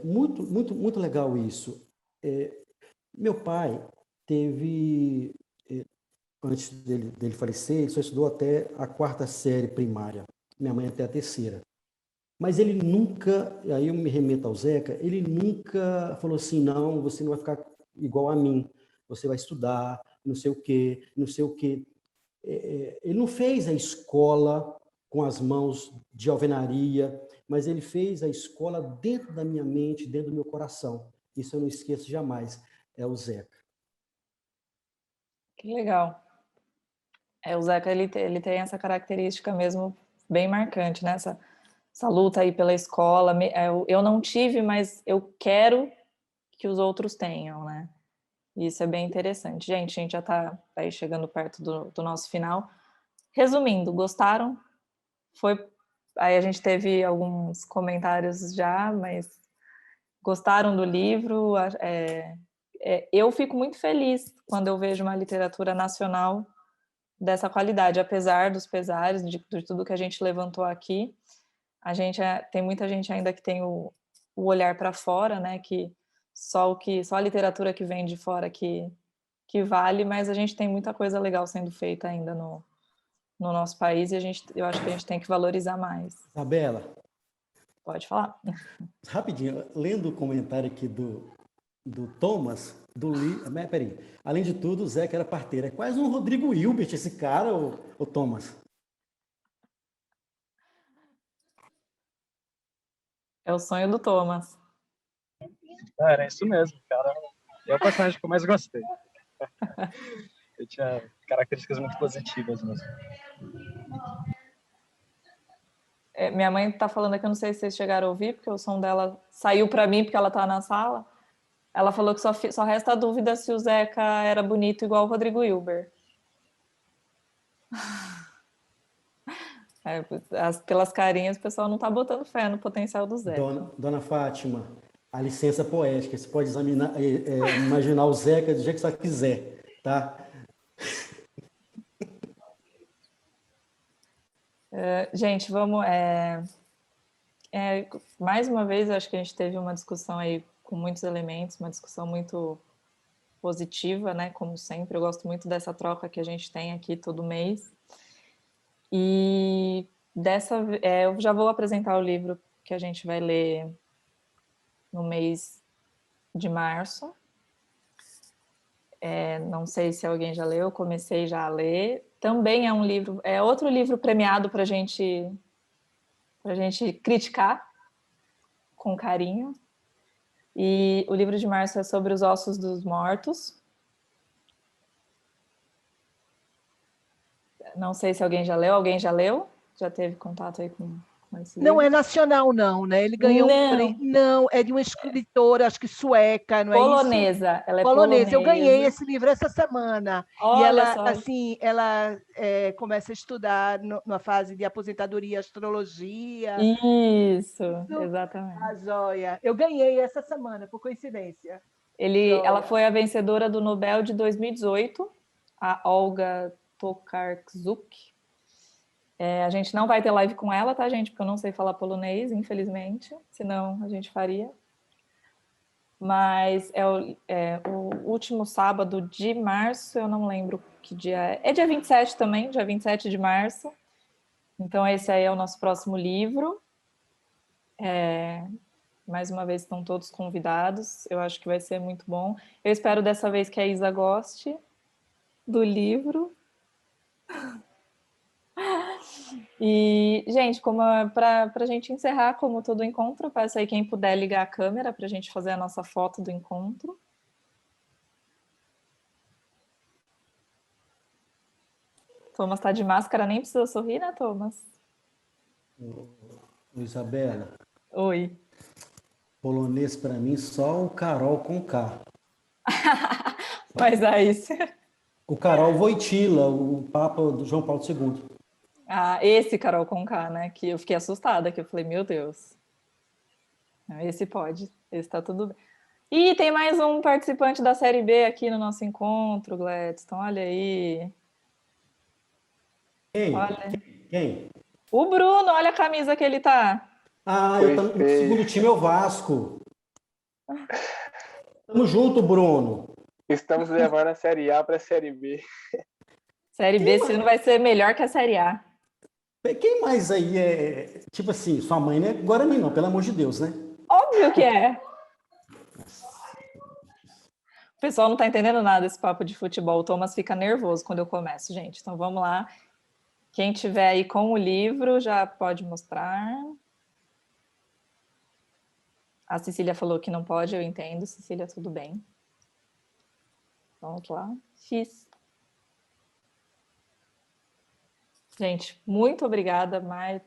muito legal isso. Meu pai teve, antes dele falecer, ele só estudou até a 4ª série primária, minha mãe até a 3ª. Mas ele nunca, aí eu me remeto ao Zeca, ele nunca falou assim, não, você não vai ficar igual a mim, você vai estudar, não sei o quê, não sei o quê. Ele não fez a escola com as mãos de alvenaria, mas ele fez a escola dentro da minha mente, dentro do meu coração. Isso eu não esqueço jamais. É o Zeca. Que legal. O Zeca, ele tem essa característica mesmo bem marcante, né? Essa luta aí pela escola. Eu não tive, mas eu quero que os outros tenham, né? Isso é bem interessante. Gente, a gente já está aí chegando perto do nosso final. Resumindo, gostaram? Aí a gente teve alguns comentários já, mas gostaram do livro? Eu fico muito feliz quando eu vejo uma literatura nacional dessa qualidade, apesar dos pesares, de tudo que a gente levantou aqui. Tem muita gente ainda que tem o olhar para fora, né? Que só a literatura que vem de fora que vale, mas a gente tem muita coisa legal sendo feita ainda no nosso país e eu acho que a gente tem que valorizar mais. Isabela. Pode falar. Rapidinho, lendo o comentário aqui do Thomas, peraí. Além de tudo, o Zeca era parteiro. É quase um Rodrigo Hilbert esse cara, o Thomas. É o sonho do Thomas. Era isso mesmo, cara. É o personagem que eu mais gostei. Ele tinha características muito positivas mesmo. Minha mãe está falando aqui, eu não sei se vocês chegaram a ouvir, porque o som dela saiu para mim, porque ela está na sala. Ela falou que só resta a dúvida se o Zeca era bonito igual o Rodrigo Hilbert. Pelas carinhas, o pessoal não está botando fé no potencial do Zeca. Dona Fátima, a licença poética, você pode imaginar o Zeca do jeito que você quiser, tá? Gente, vamos... mais uma vez, eu acho que a gente teve uma discussão aí com muitos elementos, uma discussão muito positiva, né? Como sempre, eu gosto muito dessa troca que a gente tem aqui todo mês. E eu já vou apresentar o livro que a gente vai ler no mês de março. Não sei se alguém já leu, comecei já a ler. Também é outro livro premiado para a gente criticar com carinho. E o livro de março é sobre os ossos dos mortos. Não sei se alguém já leu. Alguém já leu? Já teve contato aí com esse livro? Não é nacional, não, né? Ele ganhou um prêmio. Não, é de uma escritora, acho que sueca, não é polonesa. Isso? Ela é polonesa. Eu ganhei esse livro essa semana. Olha e ela, só. assim, ela começa a estudar numa fase de aposentadoria, astrologia. Isso, exatamente. A joia. Eu ganhei essa semana, por coincidência. Ela foi a vencedora do Nobel de 2018, a Olga Tokarczuk. A gente não vai ter live com ela, tá, gente? Porque eu não sei falar polonês, infelizmente. Senão a gente faria. Mas o último sábado de março, eu não lembro que dia é. É dia 27 também, dia 27 de março. Então, esse aí é o nosso próximo livro. Mais uma vez, estão todos convidados. Eu acho que vai ser muito bom. Eu espero dessa vez que a Isa goste do livro. E, gente, para a gente encerrar, como todo encontro, peço aí quem puder ligar a câmera para a gente fazer a nossa foto do encontro. Thomas está de máscara, nem precisa sorrir, né, Thomas? Isabela. Oi. Polonês, para mim, só o Karol com K. Mas aí... O Karol Wojtyła, o Papa do João Paulo II. Ah, esse Carol Conká, né? Que eu fiquei assustada, que eu falei, meu Deus. Esse pode, esse tá tudo bem. E tem mais um participante da Série B aqui no nosso encontro, Gladstone, olha aí. Quem? Olha. Quem? O Bruno, olha a camisa que ele tá. Ah, o segundo time é o Vasco. Tamo junto, Bruno. Estamos levando a Série A para a Série B. Série B esse ano vai ser melhor que a Série A. Quem mais aí é... Tipo assim, sua mãe não é Guarani não, pelo amor de Deus, né? Óbvio que é. O pessoal não tá entendendo nada desse papo de futebol. O Thomas fica nervoso quando eu começo, gente. Então vamos lá. Quem tiver aí com o livro já pode mostrar. A Cecília falou que não pode, eu entendo. Cecília, tudo bem. Vamos lá. X. Gente, muito obrigada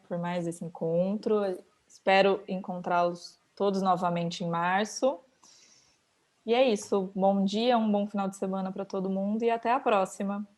por mais esse encontro. Espero encontrá-los todos novamente em março. E é isso. Bom dia, um bom final de semana para todo mundo e até a próxima.